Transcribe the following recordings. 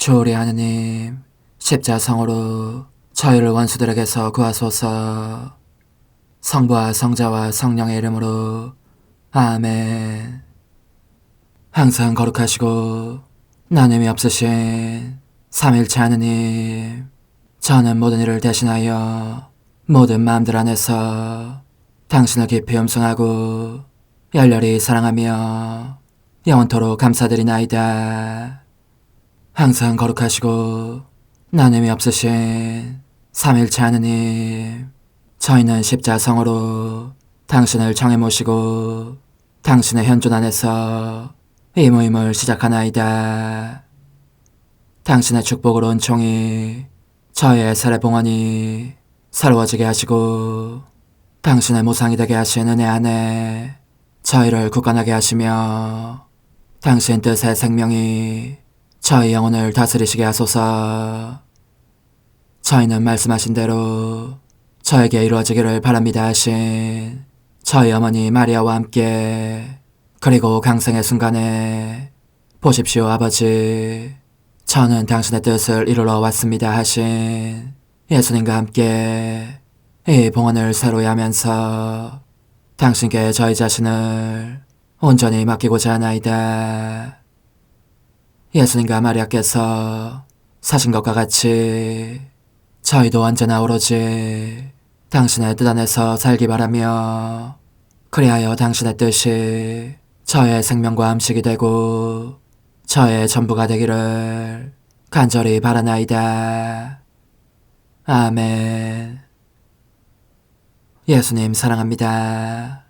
주오리 하느님, 십자성으로 저희를 원수들에게서 구하소서. 성부와 성자와 성령의 이름으로 아멘. 항상 거룩하시고 나눔이 없으신 삼일체 하느님, 저는 모든 일을 대신하여 모든 마음들 안에서 당신을 깊이 음성하고 열렬히 사랑하며 영원토록 감사드리나이다. 항상 거룩하시고 나눔이 없으신 삼일체 하느님, 저희는 십자성으로 당신을 정해 모시고 당신의 현존 안에서 이 모임을 시작하나이다. 당신의 축복으로 은총이 저희의 세례봉헌이 새로워지게 하시고 당신의 모상이 되게 하신 은혜 안에 저희를 굳건하게 하시며 당신 뜻의 생명이 저희 영혼을 다스리시게 하소서. 저희는 말씀하신 대로 저에게 이루어지기를 바랍니다 하신 저희 어머니 마리아와 함께, 그리고 강생의 순간에 보십시오 아버지, 저는 당신의 뜻을 이루러 왔습니다 하신 예수님과 함께 이 봉헌을 새로이 하면서 당신께 저희 자신을 온전히 맡기고자 하나이다. 예수님과 마리아께서 사신 것과 같이 저희도 언제나 오로지 당신의 뜻 안에서 살기 바라며, 그리하여 당신의 뜻이 저의 생명과 음식이 되고 저의 전부가 되기를 간절히 바라나이다. 아멘. 예수님 사랑합니다.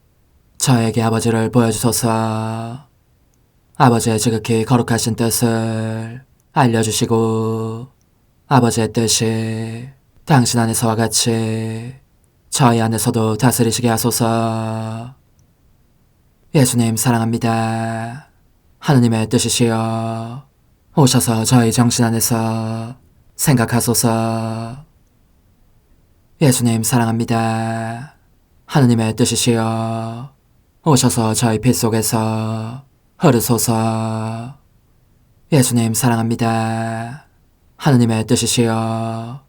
저에게 아버지를 보여주소서. 아버지의 지극히 거룩하신 뜻을 알려주시고 아버지의 뜻이 당신 안에서와 같이 저희 안에서도 다스리시게 하소서. 예수님 사랑합니다. 하느님의 뜻이시여 오셔서 저희 정신 안에서 생각하소서. 예수님 사랑합니다. 하느님의 뜻이시여 오셔서 저희 피 속에서 흐르소서. 예수님 사랑합니다. 하느님의 뜻이시여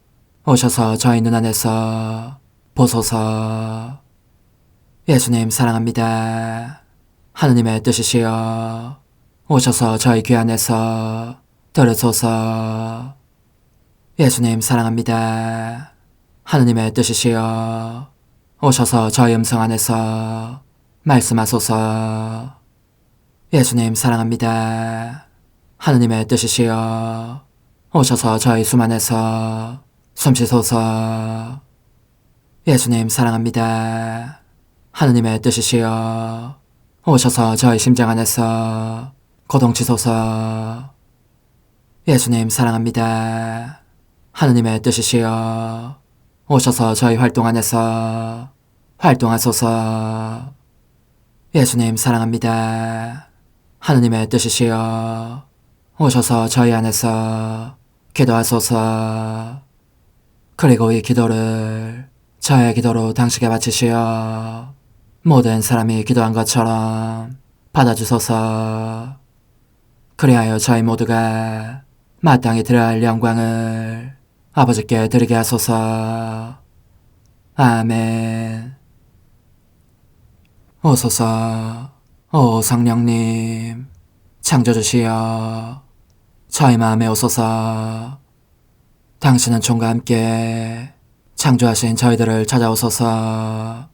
오셔서 저희 눈 안에서 보소서. 예수님 사랑합니다. 하느님의 뜻이시여 오셔서 저희 귀 안에서 들으소서. 예수님 사랑합니다. 하느님의 뜻이시여 오셔서 저희 음성 안에서 말씀하소서. 예수님 사랑합니다. 하느님의 뜻이시여 오셔서 저희 숨 안에서 숨쉬소서. 예수님 사랑합니다. 하느님의 뜻이시여 오셔서 저희 심장 안에서 고동치소서. 예수님 사랑합니다. 하느님의 뜻이시여 오셔서 저희 활동 안에서 활동하소서. 예수님 사랑합니다. 하느님의 뜻이시여 오셔서 저희 안에서 기도하소서. 그리고 이 기도를 저의 기도로 당신께 바치시어 모든 사람이 기도한 것처럼 받아주소서. 그리하여 저희 모두가 마땅히 드려야 할 영광을 아버지께 드리게 하소서. 아멘. 오소서. 오 성령님 창조주시여 저희 마음에 오소서. 당신은 총과 함께 창조하신 저희들을 찾아오소서.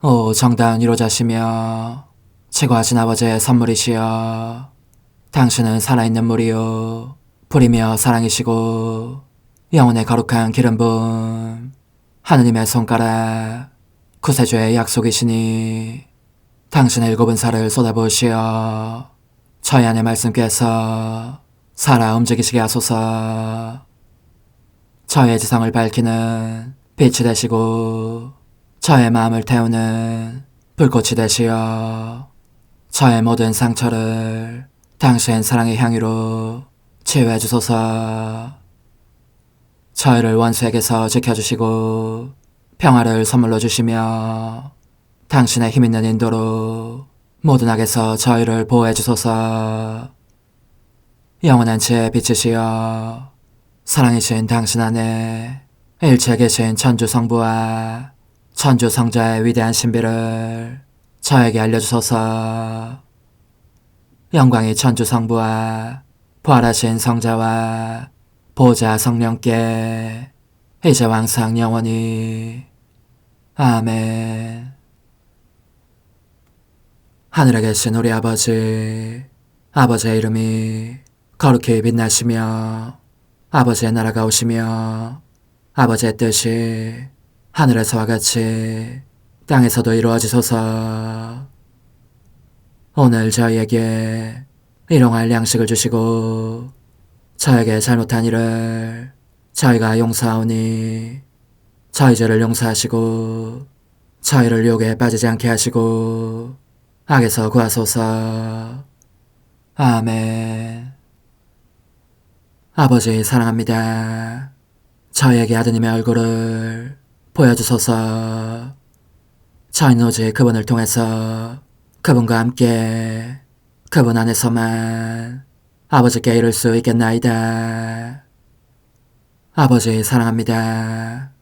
오 정다운 위로자시며 최고하신 아버지의 선물이시여 당신은 살아있는 물이요 불이며 사랑이시고 영혼의 거룩한 기름 부음 하느님의 손가락 구세주의 약속이시니 당신의 일곱은 살을 쏟아부으시어 저희 안의 말씀께서 살아 움직이시게 하소서. 저의 지성을 밝히는 빛이 되시고 저의 마음을 태우는 불꽃이 되시어 저의 모든 상처를 당신 사랑의 향유로 치유해 주소서. 저희를 원수에게서 지켜주시고 평화를 선물로 주시며 당신의 힘있는 인도로 모든 악에서 저희를 보호해 주소서. 영원한 제 빛이시여 사랑이신 당신 안에 일체 계신 천주 성부와 천주 성자의 위대한 신비를 저에게 알려주소서. 영광이 천주 성부와 부활하신 성자와 보좌 성령께 이제와 항상 영원히 아멘. 하늘에 계신 우리 아버지, 아버지의 이름이 거룩히 빛나시며 아버지의 나라가 오시며 아버지의 뜻이 하늘에서와 같이 땅에서도 이루어지소서. 오늘 저희에게 일용할 양식을 주시고 저에게 잘못한 일을 저희가 용서하오니 저희 죄를 용서하시고 저희를 유혹에 빠지지 않게 하시고 악에서 구하소서. 아멘. 아버지 사랑합니다. 저희에게 아드님의 얼굴을 보여주소서. 저희는 오직 그분을 통해서 그분과 함께 그분 안에서만 아버지께 이룰 수 있겠나이다. 아버지 사랑합니다.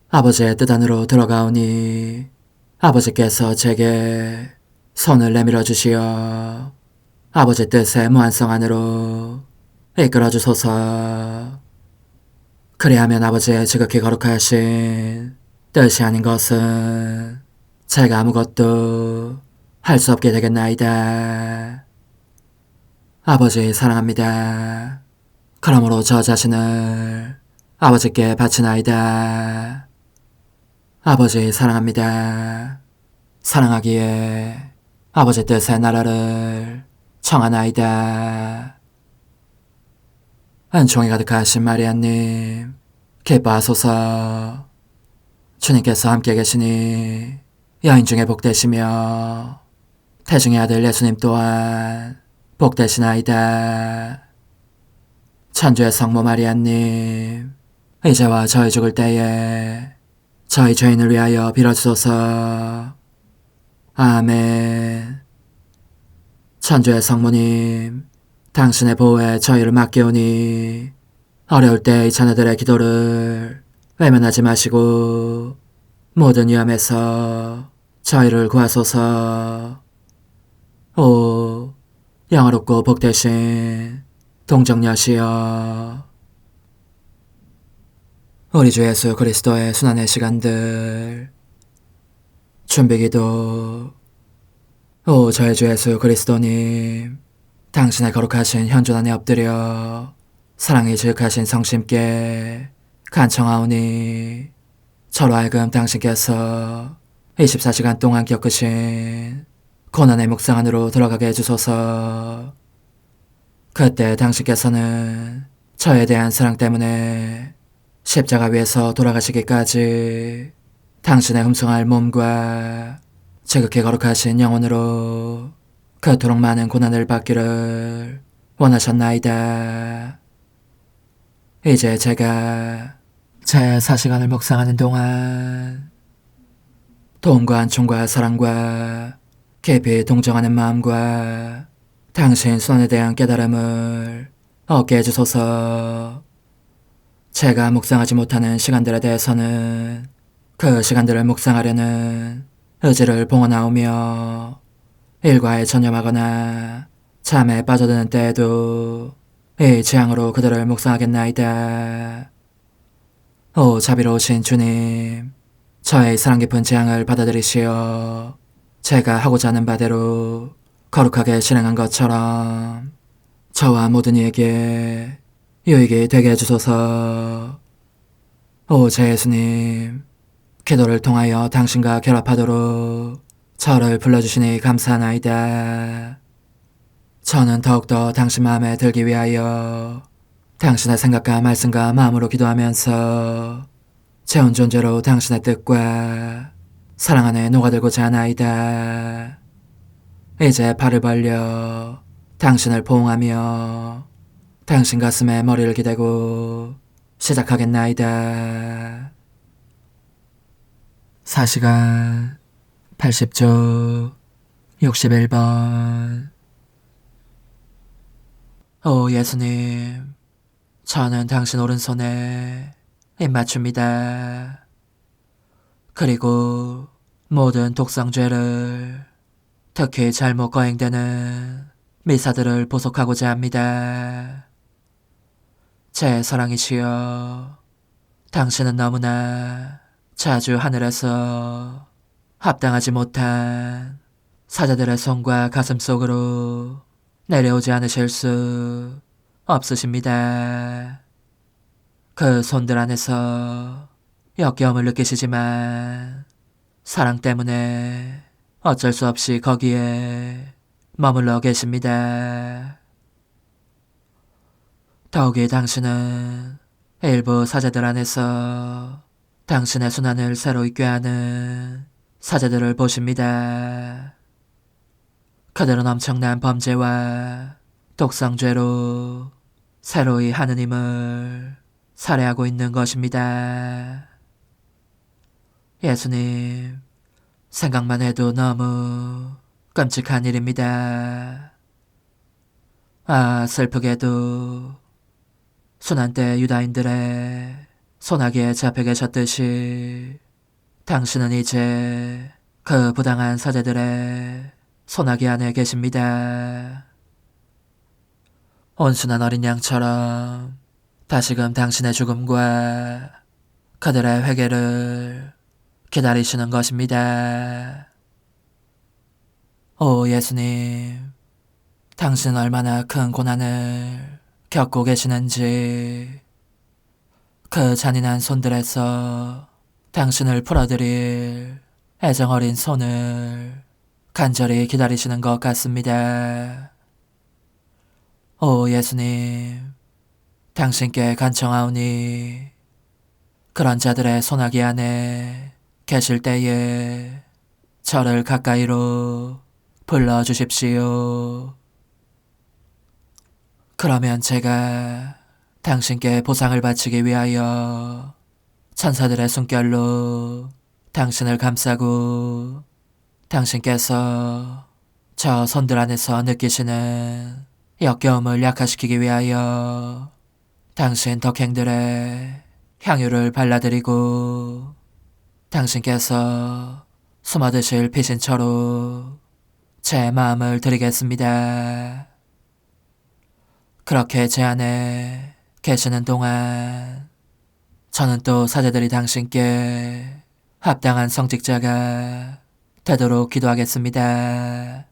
아버지의 뜻 안으로 들어가오니 아버지께서 제게 손을 내밀어 주시어 아버지 뜻의 무한성 안으로 이끌어 주소서. 그리하면 아버지의 지극히 거룩하신 뜻이 아닌 것은 제가 아무것도 할 수 없게 되겠나이다. 아버지 사랑합니다. 그러므로 저 자신을 아버지께 바치나이다. 아버지 사랑합니다. 사랑하기에 아버지 뜻의 나라를 청하나이다. 은총이 가득하신 마리아님, 기뻐하소서. 주님께서 함께 계시니 여인 중에 복되시며 태중의 아들 예수님 또한 복되시나이다. 천주의 성모 마리아님, 이제와 저희 죽을 때에 저희 죄인을 위하여 빌어주소서. 아멘. 천주의 성모님, 당신의 보호에 저희를 맡기오니 어려울 때 이 자녀들의 기도를 외면하지 마시고 모든 위험에서 저희를 구하소서. 오, 영화롭고 복되신 동정녀시여, 우리 주 예수 그리스도의 순환의 시간들 준비기도. 오 저희 주 예수 그리스도님, 당신의 거룩하신 현존 안에 엎드려 사랑이 지극하신 성심께 간청하오니 저로 하여금 당신께서 24시간 동안 겪으신 고난의 묵상 안으로 들어가게 해주소서. 그때 당신께서는 저에 대한 사랑 때문에 십자가 위에서 돌아가시기까지 당신의 흠숭할 몸과 지극히 거룩하신 영혼으로 그토록 많은 고난을 받기를 원하셨나이다. 이제 제가 제 4시간을 묵상하는 동안 도움과 안총과 사랑과 깊이 동정하는 마음과 당신 손에 대한 깨달음을 얻게 해주소서. 제가 묵상하지 못하는 시간들에 대해서는 그 시간들을 묵상하려는 의지를 봉헌하오며 일과에 전념하거나 잠에 빠져드는 때에도 이 재앙으로 그들을 묵상하겠나이다. 오 자비로우신 주님, 저의 사랑 깊은 재앙을 받아들이시어 제가 하고자 하는 바대로 거룩하게 실행한 것처럼 저와 모든 이에게 유익이 되게 해주소서. 오 제 예수님, 기도를 통하여 당신과 결합하도록 저를 불러주시니 감사하나이다. 저는 더욱더 당신 마음에 들기 위하여 당신의 생각과 말씀과 마음으로 기도하면서 제 온 존재로 당신의 뜻과 사랑 안에 녹아들고자 하나이다. 이제 발을 벌려 당신을 포옹하며 당신 가슴에 머리를 기대고 시작하겠나이다. 4시간 80초 61번. 오 예수님, 저는 당신 오른손에 입맞춥니다. 그리고 모든 독성죄를, 특히 잘못 거행되는 미사들을 보속하고자 합니다. 제 사랑이시여, 당신은 너무나 자주 하늘에서 합당하지 못한 사자들의 손과 가슴 속으로 내려오지 않으실 수 없으십니다. 그 손들 안에서 역겨움을 느끼시지만 사랑 때문에 어쩔 수 없이 거기에 머물러 계십니다. 더욱이 당신은 일부 사자들 안에서 당신의 순환을 새로 있게 하는 사자들을 보십니다. 그들은 엄청난 범죄와 독성죄로 새로이 하느님을 살해하고 있는 것입니다. 예수님, 생각만 해도 너무 끔찍한 일입니다. 아, 슬프게도 순환 때 유다인들의 소나기에 잡혀 계셨듯이 당신은 이제 그 부당한 사제들의 소나기 안에 계십니다. 온순한 어린 양처럼 다시금 당신의 죽음과 그들의 회개를 기다리시는 것입니다. 오 예수님, 당신은 얼마나 큰 고난을 겪고 계시는지 그 잔인한 손들에서 당신을 풀어드릴 애정어린 손을 간절히 기다리시는 것 같습니다. 오 예수님, 당신께 간청하오니 그런 자들의 소나기 안에 계실 때에 저를 가까이로 불러주십시오. 그러면 제가 당신께 보상을 바치기 위하여 천사들의 숨결로 당신을 감싸고 당신께서 저 손들 안에서 느끼시는 역겨움을 약화시키기 위하여 당신 덕행들의 향유를 발라드리고 당신께서 숨어드실 피신처로 제 마음을 드리겠습니다. 그렇게 제 안에 계시는 동안 저는 또 사제들이 당신께 합당한 성직자가 되도록 기도하겠습니다.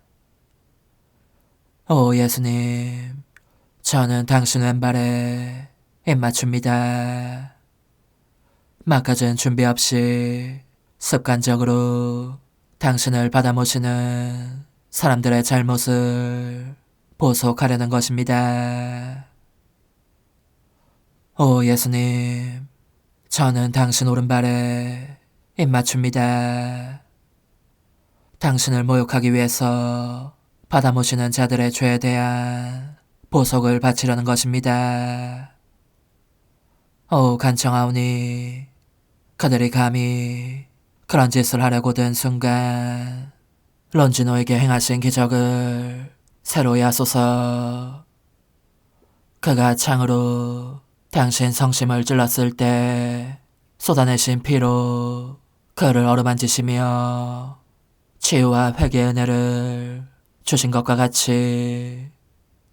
오 예수님, 저는 당신 왼발에 입맞춥니다. 막가진 준비 없이 습관적으로 당신을 받아 모시는 사람들의 잘못을 보속하려는 것입니다. 오 예수님, 저는 당신 오른발에 입맞춥니다. 당신을 모욕하기 위해서 받아 모시는 자들의 죄에 대한 보속을 바치려는 것입니다. 오 간청하오니 그들이 감히 그런 짓을 하려고 든 순간 론지노에게 행하신 기적을 새로이 하소서. 그가 창으로 당신 성심을 찔렀을 때 쏟아내신 피로 그를 어루만지시며 치유와 회개의 은혜를 주신 것과 같이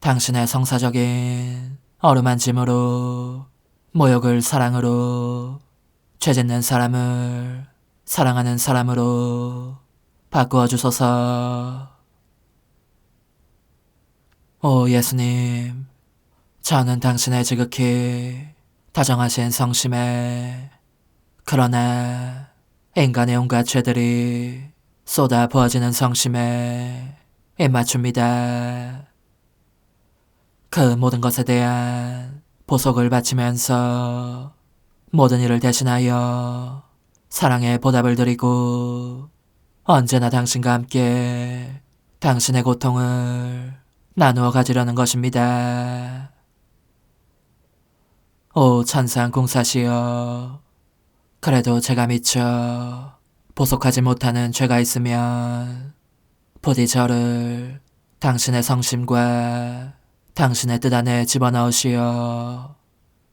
당신의 성사적인 어루만짐으로 모욕을 사랑으로, 죄짓는 사람을 사랑하는 사람으로 바꾸어 주소서. 오 예수님, 저는 당신의 지극히 다정하신 성심에 그러나 인간의 온갖 죄들이 쏟아 부어지는 성심에 입맞춥니다. 그 모든 것에 대한 보속을 바치면서 모든 일을 대신하여 사랑의 보답을 드리고 언제나 당신과 함께 당신의 고통을 나누어 가지려는 것입니다. 오 천상 궁사시여, 그래도 제가 미처 보속하지 못하는 죄가 있으면 부디 저를 당신의 성심과 당신의 뜻 안에 집어넣으시어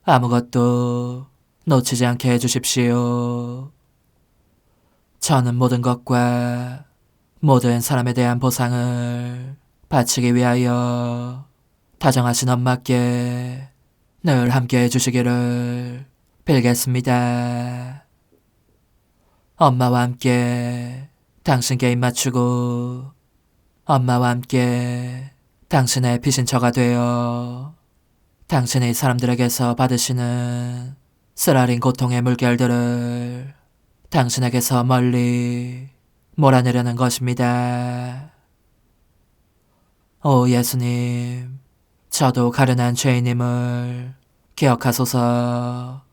아무것도 놓치지 않게 해주십시오. 저는 모든 것과 모든 사람에 대한 보상을 바치기 위하여 다정하신 엄마께 늘 함께 해주시기를 빌겠습니다. 엄마와 함께 당신께 입맞추고 엄마와 함께 당신의 피신처가 되어 당신이 사람들에게서 받으시는 쓰라린 고통의 물결들을 당신에게서 멀리 몰아내려는 것입니다. 오 예수님, 저도 가련한 죄인임을 기억하소서.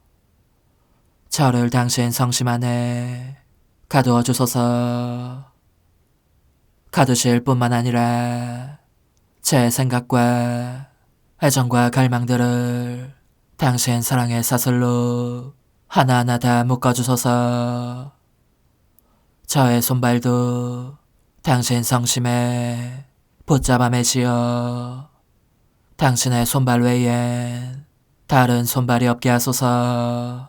저를 당신 성심 안에 가두어 주소서. 가두실 뿐만 아니라 제 생각과 애정과 갈망들을 당신 사랑의 사슬로 하나하나 다 묶어주소서. 저의 손발도 당신 성심에 붙잡아 매시어 당신의 손발 외엔 다른 손발이 없게 하소서.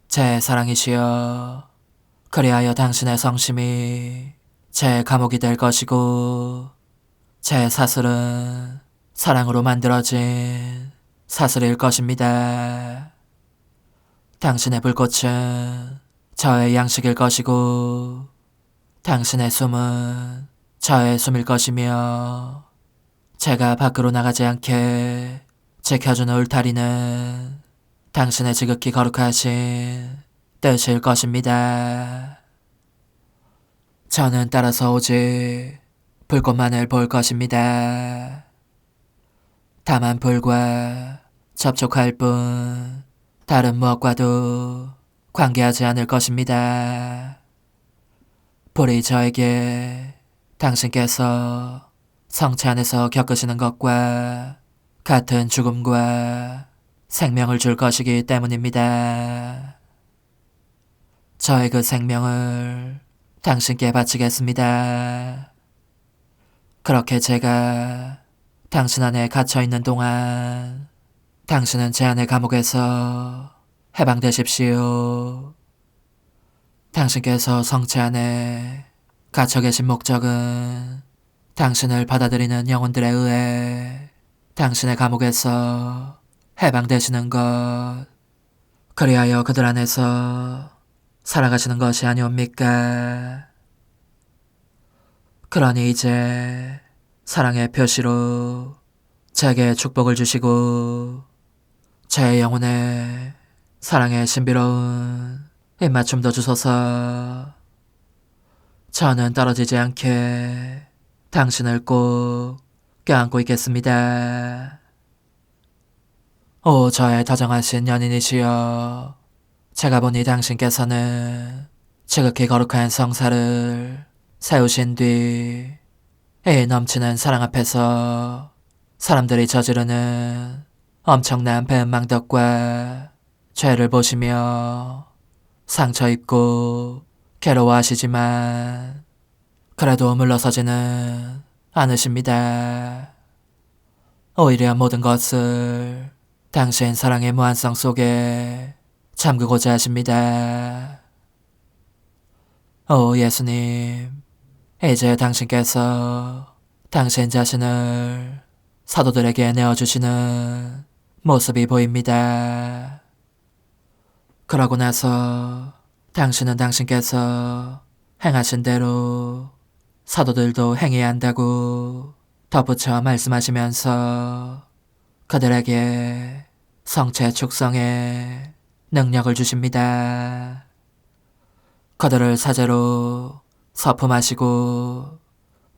제 사랑이시여, 그리하여 당신의 성심이 제 감옥이 될 것이고 제 사슬은 사랑으로 만들어진 사슬일 것입니다. 당신의 불꽃은 저의 양식일 것이고 당신의 숨은 저의 숨일 것이며 제가 밖으로 나가지 않게 지켜주는 울타리는 당신의 지극히 거룩하신 뜻일 것입니다. 저는 따라서 오직 불꽃만을 볼 것입니다. 다만 불과 접촉할 뿐 다른 무엇과도 관계하지 않을 것입니다. 불이 저에게 당신께서 성체 안에서 겪으시는 것과 같은 죽음과 생명을 줄 것이기 때문입니다. 저의 그 생명을 당신께 바치겠습니다. 그렇게 제가 당신 안에 갇혀있는 동안 당신은 제 안의 감옥에서 해방되십시오. 당신께서 성체 안에 갇혀 계신 목적은 당신을 받아들이는 영혼들에 의해 당신의 감옥에서 해방되시는 것, 그리하여 그들 안에서 살아가시는 것이 아니옵니까? 그러니 이제 사랑의 표시로 제게 축복을 주시고 제 영혼에 사랑의 신비로운 입맞춤도 주소서. 저는 떨어지지 않게 당신을 꼭 껴안고 있겠습니다. 오 저의 다정하신 연인이시여, 제가 보니 당신께서는 지극히 거룩한 성사를 세우신 뒤 이 넘치는 사랑 앞에서 사람들이 저지르는 엄청난 배은망덕과 죄를 보시며 상처 입고 괴로워하시지만 그래도 물러서지는 않으십니다. 오히려 모든 것을 당신 사랑의 무한성 속에 잠그고자 하십니다. 오 예수님, 이제 당신께서 당신 자신을 사도들에게 내어주시는 모습이 보입니다. 그러고 나서 당신은 당신께서 행하신 대로 사도들도 행해야 한다고 덧붙여 말씀하시면서 그들에게 성체 축성의 능력을 주십니다. 그들을 사제로 서품하시고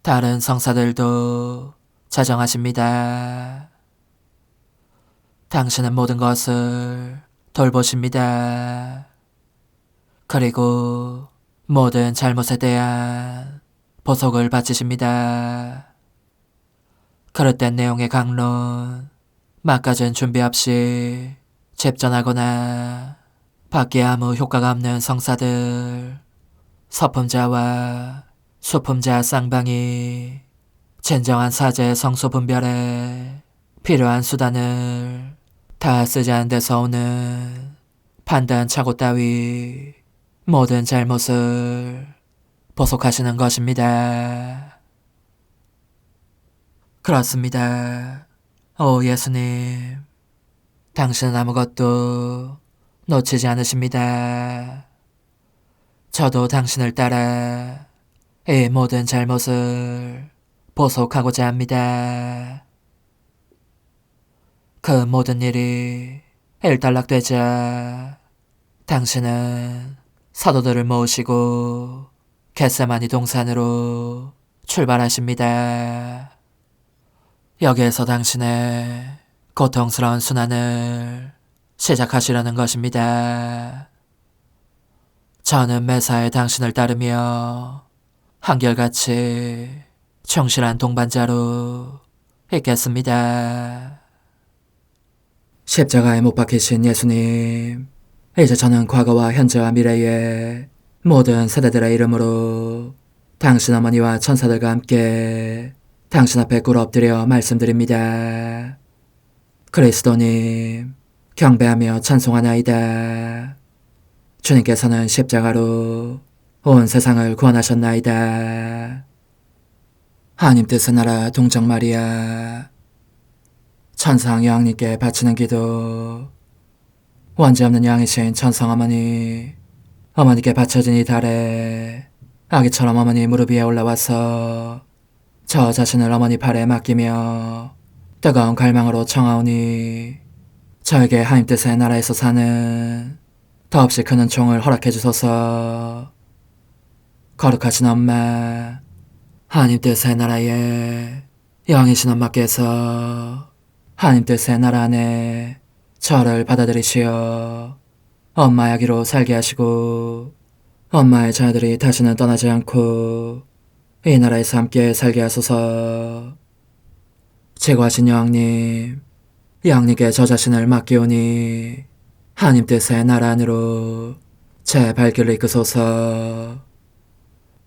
다른 성사들도 자정하십니다. 당신은 모든 것을 돌보십니다. 그리고 모든 잘못에 대한 보석을 바치십니다. 그릇된 내용의 강론, 막가진 준비 없이 집전하거나 밖에 아무 효과가 없는 성사들, 서품자와 수품자 쌍방이 진정한 사죄의 성소 분별에 필요한 수단을 다 쓰지 않은 데서 오는 판단 착오 따위 모든 잘못을 보속하시는 것입니다. 그렇습니다. 오 예수님, 당신은 아무것도 놓치지 않으십니다. 저도 당신을 따라 이 모든 잘못을 보속하고자 합니다. 그 모든 일이 일단락되자 당신은 사도들을 모으시고 겟세마니 동산으로 출발하십니다. 여기에서 당신의 고통스러운 순환을 시작하시려는 것입니다. 저는 매사에 당신을 따르며 한결같이 충실한 동반자로 있겠습니다. 십자가에 못 박히신 예수님, 이제 저는 과거와 현재와 미래의 모든 세대들의 이름으로 당신 어머니와 천사들과 함께 당신 앞에 꿇어 엎드려 말씀드립니다. 그리스도님, 경배하며 찬송하나이다. 주님께서는 십자가로 온 세상을 구원하셨나이다. 하나님 뜻의 나라 동정 마리아, 천상 여왕님께 바치는 기도. 원죄 없는 여왕이신 천상 어머니, 어머니께 바쳐진 이 달에 아기처럼 어머니 무릎 위에 올라와서 저 자신을 어머니 팔에 맡기며 뜨거운 갈망으로 청하오니 저에게 하나님 뜻의 나라에서 사는 더없이 큰 은총을 허락해 주소서. 거룩하신 엄마, 하나님 뜻의 나라에 영이신 엄마께서 하나님 뜻의 나라 안에 저를 받아들이시어 엄마의 아기로 살게 하시고 엄마의 자녀들이 다시는 떠나지 않고 이 나라에서 함께 살게 하소서. 제거하신 여왕님, 여왕님께 저 자신을 맡기오니 하나님 뜻의 나라 안으로 제 발길을 이끄소서.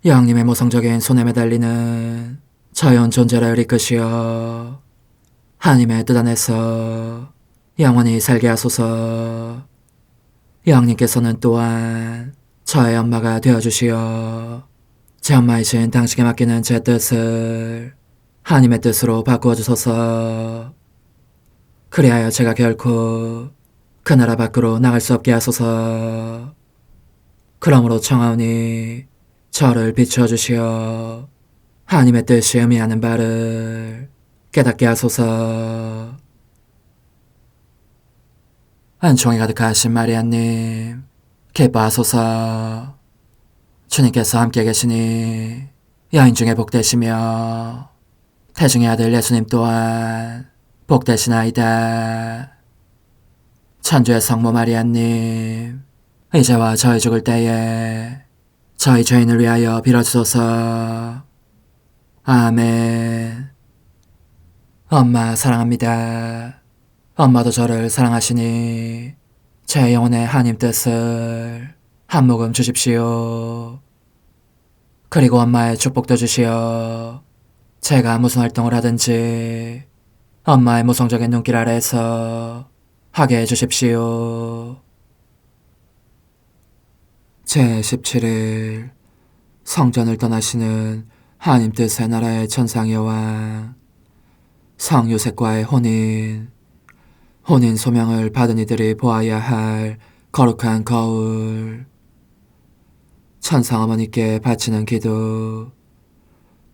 여왕님의 모성적인 손에 매달리는 자연 존재를 이끄시어 하나님의 뜻 안에서 영원히 살게 하소서. 여왕님께서는 또한 저의 엄마가 되어주시어 제 엄마이신 당신께 맡기는 제 뜻을 하나님의 뜻으로 바꾸어 주소서. 그리하여 제가 결코 그 나라 밖으로 나갈 수 없게 하소서. 그러므로 청하오니 저를 비추어 주시어 하나님의 뜻이 의미하는 바를 깨닫게 하소서. 은총이 가득하신 마리아님, 기뻐하소서. 주님께서 함께 계시니 여인 중에 복되시며 태중의 아들 예수님 또한 복되시나이다. 천주의 성모 마리아님, 이제와 저희 죽을 때에 저희 죄인을 위하여 빌어주소서. 아멘. 엄마 사랑합니다. 엄마도 저를 사랑하시니 제 영혼의 하나님 뜻을 한 모금 주십시오. 그리고 엄마의 축복도 주시어 제가 무슨 활동을 하든지 엄마의 모성적인 눈길 아래에서 하게 해주십시오. 제17일 성전을 떠나시는 하나님 뜻의 나라의 천상여왕 성 요셉과의 혼인 소명을 받은 이들이 보아야 할 거룩한 거울, 천상 어머니께 바치는 기도.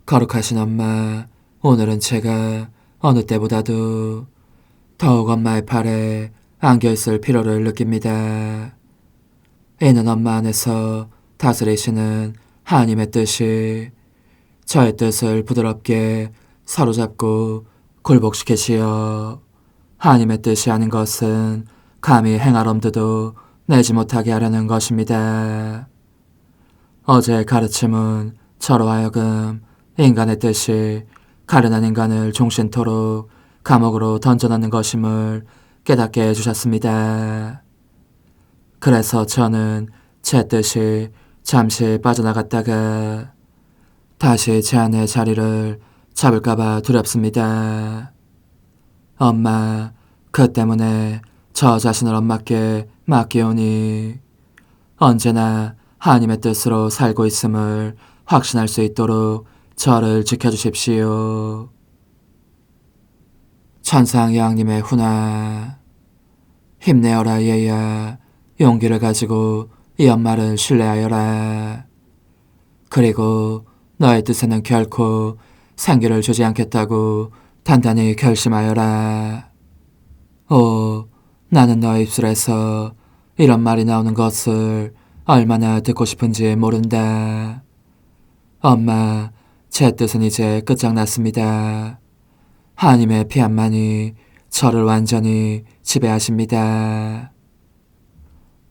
거룩하신 엄마, 오늘은 제가 어느 때보다도 더욱 엄마의 팔에 안겨있을 필요를 느낍니다. 이는 엄마 안에서 다스리시는 하나님의 뜻이 저의 뜻을 부드럽게 사로잡고 굴복시키시어 하나님의 뜻이 아닌 것은 감히 행할 엄두도 내지 못하게 하려는 것입니다. 어제의 가르침은 저로 하여금 인간의 뜻이 가련한 인간을 종신토록 감옥으로 던져넣는 것임을 깨닫게 해주셨습니다. 그래서 저는 제 뜻이 잠시 빠져나갔다가 다시 제 안의 자리를 잡을까봐 두렵습니다. 엄마, 그 때문에 저 자신을 엄마께 맡기오니 언제나 하나님의 뜻으로 살고 있음을 확신할 수 있도록 저를 지켜주십시오. 천상 여왕님의 훈화. 힘내어라 얘야. 용기를 가지고 이 엄마를 신뢰하여라. 그리고 너의 뜻에는 결코 상기를 주지 않겠다고 단단히 결심하여라. 오, 나는 너의 입술에서 이런 말이 나오는 것을 얼마나 듣고 싶은지 모른다. 엄마, 제 뜻은 이제 끝장났습니다. 하나님의 피한만이 저를 완전히 지배하십니다.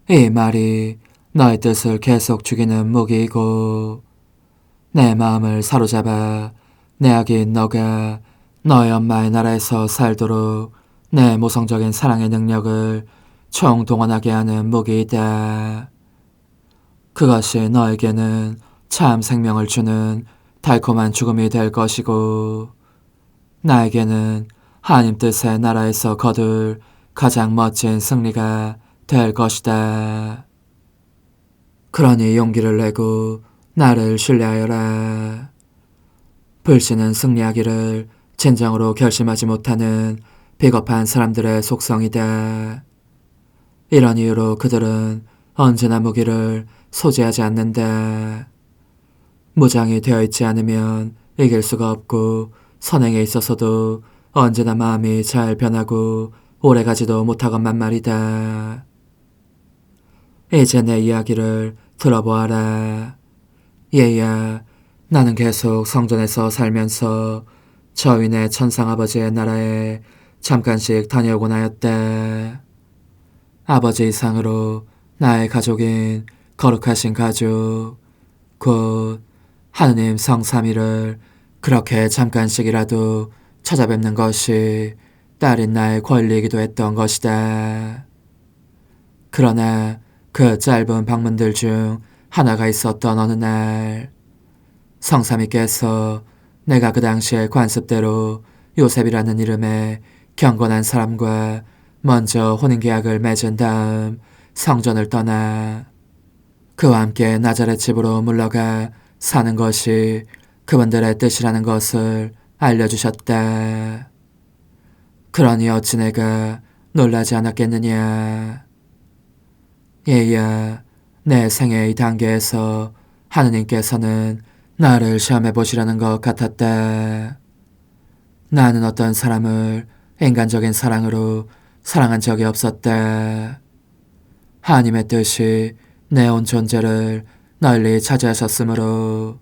이 말이 너의 뜻을 계속 죽이는 무기이고 내 마음을 사로잡아 내 아기인 너가 너의 엄마의 나라에서 살도록 내 모성적인 사랑의 능력을 총동원하게 하는 무기이다. 그것이 너에게는 참 생명을 주는 달콤한 죽음이 될 것이고 나에게는 하나님 뜻의 나라에서 거둘 가장 멋진 승리가 될 것이다. 그러니 용기를 내고 나를 신뢰하여라. 불신은 승리하기를 진정으로 결심하지 못하는 비겁한 사람들의 속성이다. 이런 이유로 그들은 언제나 무기를 소지하지 않는다. 무장이 되어 있지 않으면 이길 수가 없고 선행에 있어서도 언제나 마음이 잘 변하고 오래가지도 못하건만 말이다. 이제 내 이야기를 들어보아라. 얘야, 나는 계속 성전에서 살면서 저윈의 천상아버지의 나라에 잠깐씩 다녀오곤 하였다. 아버지 이상으로 나의 가족인 거룩하신 가족, 곧 하느님 성삼위를 그렇게 잠깐씩이라도 찾아뵙는 것이 딸인 나의 권리이기도 했던 것이다. 그러나 그 짧은 방문들 중 하나가 있었던 어느 날 성삼위께서 내가 그 당시의 관습대로 요셉이라는 이름의 경건한 사람과 먼저 혼인계약을 맺은 다음 성전을 떠나 그와 함께 나자렛 집으로 물러가 사는 것이 그분들의 뜻이라는 것을 알려주셨다. 그러니 어찌 내가 놀라지 않았겠느냐. 얘야, 내 생애의 단계에서 하느님께서는 나를 시험해 보시려는 것 같았다. 나는 어떤 사람을 인간적인 사랑으로 사랑한 적이 없었다. 하나님의 뜻이 내 온 존재를 널리 차지하셨으므로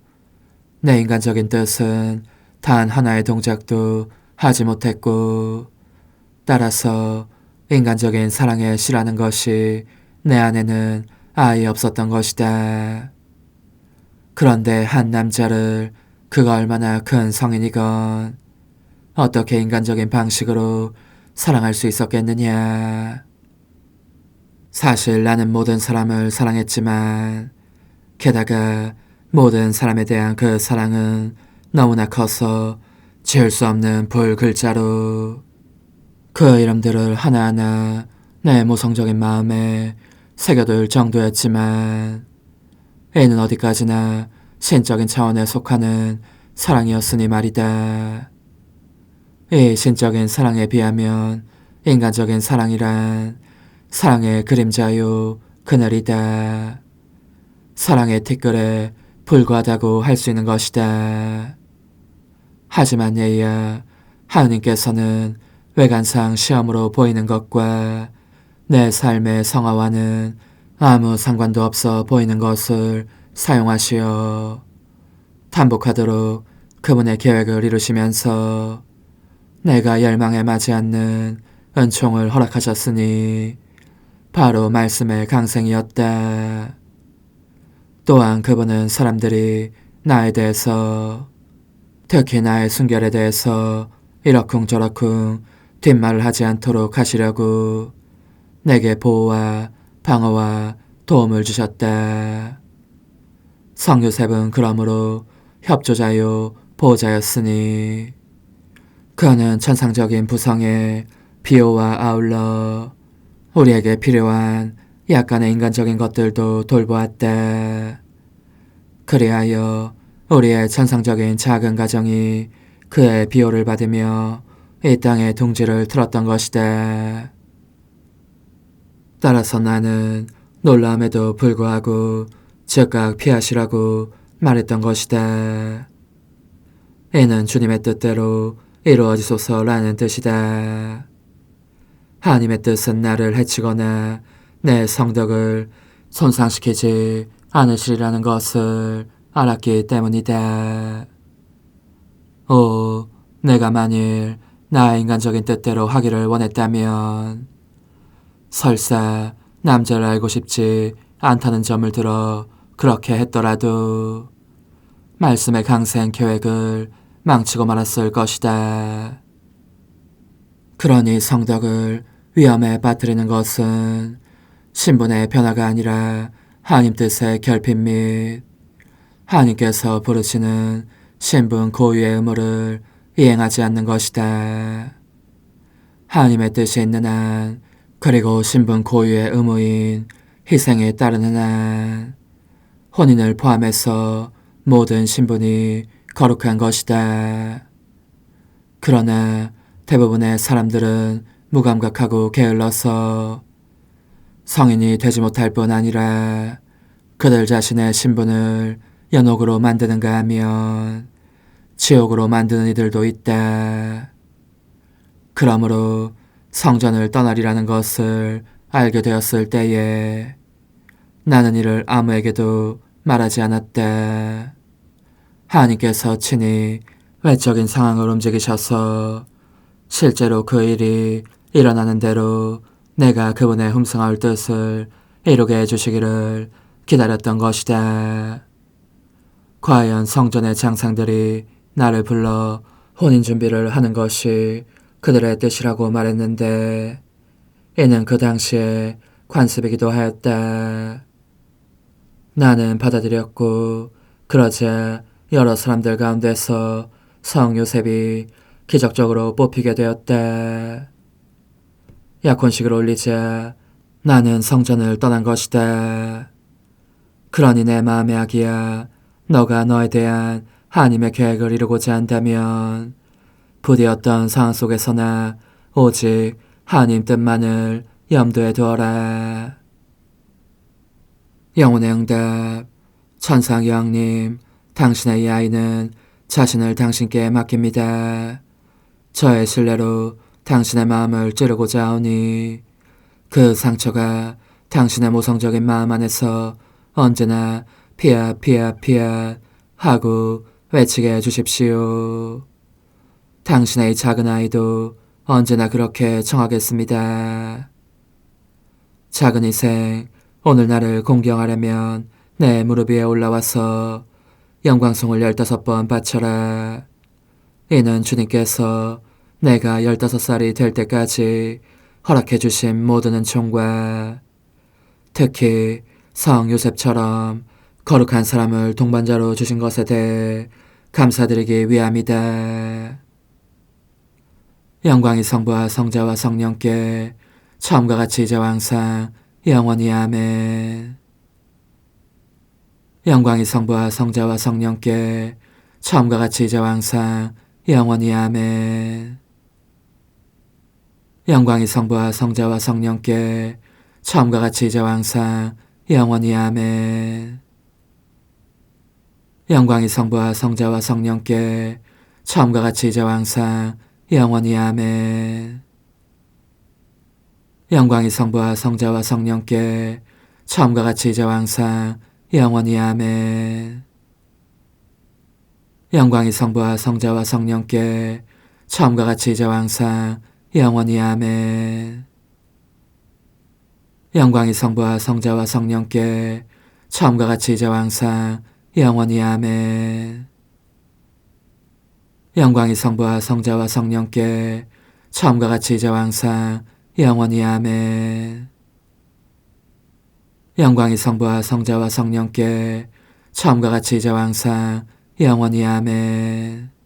내 인간적인 뜻은 단 하나의 동작도 하지 못했고 따라서 인간적인 사랑에 실하는 것이 내 안에는 아예 없었던 것이다. 그런데 한 남자를 그가 얼마나 큰 성인이건 어떻게 인간적인 방식으로 사랑할 수 있었겠느냐. 사실 나는 모든 사람을 사랑했지만 게다가 모든 사람에 대한 그 사랑은 너무나 커서 지울 수 없는 불글자로 그 이름들을 하나하나 내 모성적인 마음에 새겨둘 정도였지만 이는 어디까지나 신적인 차원에 속하는 사랑이었으니 말이다. 이 신적인 사랑에 비하면 인간적인 사랑이란 사랑의 그림자요 그늘이다. 사랑의 티끌에 불과하다고 할 수 있는 것이다. 하지만 얘야, 하느님께서는 외관상 시험으로 보이는 것과 내 삶의 성화와는 아무 상관도 없어 보이는 것을 사용하시어 반복하도록 그분의 계획을 이루시면서 내가 열망에 맞지 않는 은총을 허락하셨으니 바로 말씀의 강생이었다. 또한 그분은 사람들이 나에 대해서 특히 나의 순결에 대해서 이러쿵저러쿵 뒷말을 하지 않도록 하시려고 내게 보호와 방어와 도움을 주셨다. 성요셉은 그러므로 협조자요 보호자였으니 그는 천상적인 부성의 비호와 아울러 우리에게 필요한 약간의 인간적인 것들도 돌보았다. 그리하여 우리의 천상적인 작은 가정이 그의 비호를 받으며 이 땅의 둥지를 틀었던 것이다. 따라서 나는 놀라움에도 불구하고 즉각 피하시라고 말했던 것이다. 이는 주님의 뜻대로 이루어지소서라는 뜻이다. 하나님의 뜻은 나를 해치거나 내 성덕을 손상시키지 않으시리라는 것을 알았기 때문이다. 오, 내가 만일 나의 인간적인 뜻대로 하기를 원했다면 설사 남자를 알고 싶지 않다는 점을 들어 그렇게 했더라도 말씀의 강생 계획을 망치고 말았을 것이다. 그러니 성덕을 위험에 빠뜨리는 것은 신분의 변화가 아니라 하나님 뜻의 결핍 및 하나님께서 부르시는 신분 고유의 의무를 이행하지 않는 것이다. 하나님의 뜻이 있는 한 그리고 신분 고유의 의무인 희생에 따르는 한 혼인을 포함해서 모든 신분이 거룩한 것이다. 그러나 대부분의 사람들은 무감각하고 게을러서 성인이 되지 못할 뿐 아니라 그들 자신의 신분을 연옥으로 만드는가 하면 지옥으로 만드는 이들도 있다. 그러므로 성전을 떠나리라는 것을 알게 되었을 때에 나는 이를 아무에게도 말하지 않았다. 하나님께서 친히 외적인 상황을 움직이셔서 실제로 그 일이 일어나는 대로 내가 그분의 흠숭할 뜻을 이루게 해주시기를 기다렸던 것이다. 과연 성전의 장상들이 나를 불러 혼인 준비를 하는 것이 그들의 뜻이라고 말했는데 이는 그 당시에 관습이기도 하였다. 나는 받아들였고 그러자 여러 사람들 가운데서 성 요셉이 기적적으로 뽑히게 되었다. 약혼식을 올리자 나는 성전을 떠난 것이다. 그러니 내 마음의 아기야, 너가 너에 대한 하나님의 계획을 이루고자 한다면 부디 어떤 상황 속에서나 오직 하나님 뜻만을 염두에 두어라. 영혼의 응답. 천상 여왕님, 당신의 이 아이는 자신을 당신께 맡깁니다. 저의 신뢰로 당신의 마음을 찌르고자 하오니 그 상처가 당신의 모성적인 마음 안에서 언제나 피아 피아 피아 하고 외치게 해주십시오. 당신의 이 작은 아이도 언제나 그렇게 청하겠습니다. 작은 희생, 오늘 나를 공경하려면 내 무릎 위에 올라와서 영광송을 15번 바쳐라. 이는 주님께서 내가 15살이 될 때까지 허락해 주신 모든 은총과 특히 성 요셉처럼 거룩한 사람을 동반자로 주신 것에 대해 감사드리기 위함이다. 영광이 성부와 성자와 성령께 처음과 같이 이제와 항상 영원히 아멘. 영광이 성부와 성자와 성령께 처음과 같이 이제와 항상 영원히 아멘. 영광이 성부와 성자와 성령께 처음과 같이 이제와 항상 영원히 아멘. 영광이 성부와 성자와 성령께 처음과 같이 이제와 항상 영원히 아멘. 영광이 성부와 성자와 성령께 처음과 같이 이제와 항상 영원히 아멘. 영광이 성부와 성자와 성령께 처음과 같이 이제와 항상 영원히 아멘. 영광이 성부와 성자와 성령께 처음과 같이 이제와 항상 영원히 아멘. 영광이 성부와 성자와 성령께 처음과 같이 이제와 항상 영원히 아멘. 영광이 성부와 성자와 성령께 처음과 같이 이제와 항상 영원히 아멘.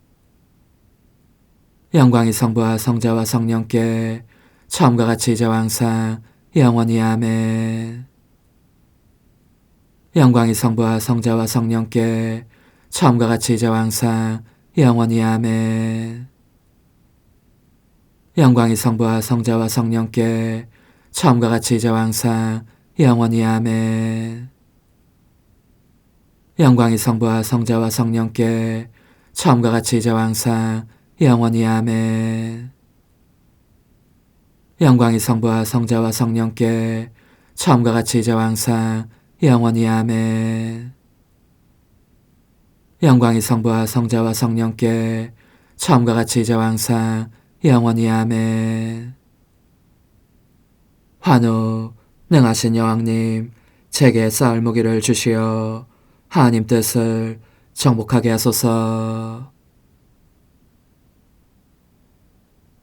영광이 성부와 성자와 성령께 처음과 같이 이제와 항상 영원히 아멘. 영광이 성부와 성자와 성령께 처음과 같이 이제와 항상 영원히 아멘. 영광이 성부와 성자와 성령께 처음과 같이 이제와 항상 영원히 아멘. 영광이 성부와 성자와 성령께 처음과 같이 이제와 항상 영원히 아멘. 영광이 성부와 성자와 성령께 처음과 같이 이제와 항상 영원히 아멘. 영광이 성부와 성자와 성령께 처음과 같이 이제와 항상 영원히 아멘. 환호 능하신 여왕님, 제게 쌓을 무기를 주시어 하나님 뜻을 정복하게 하소서.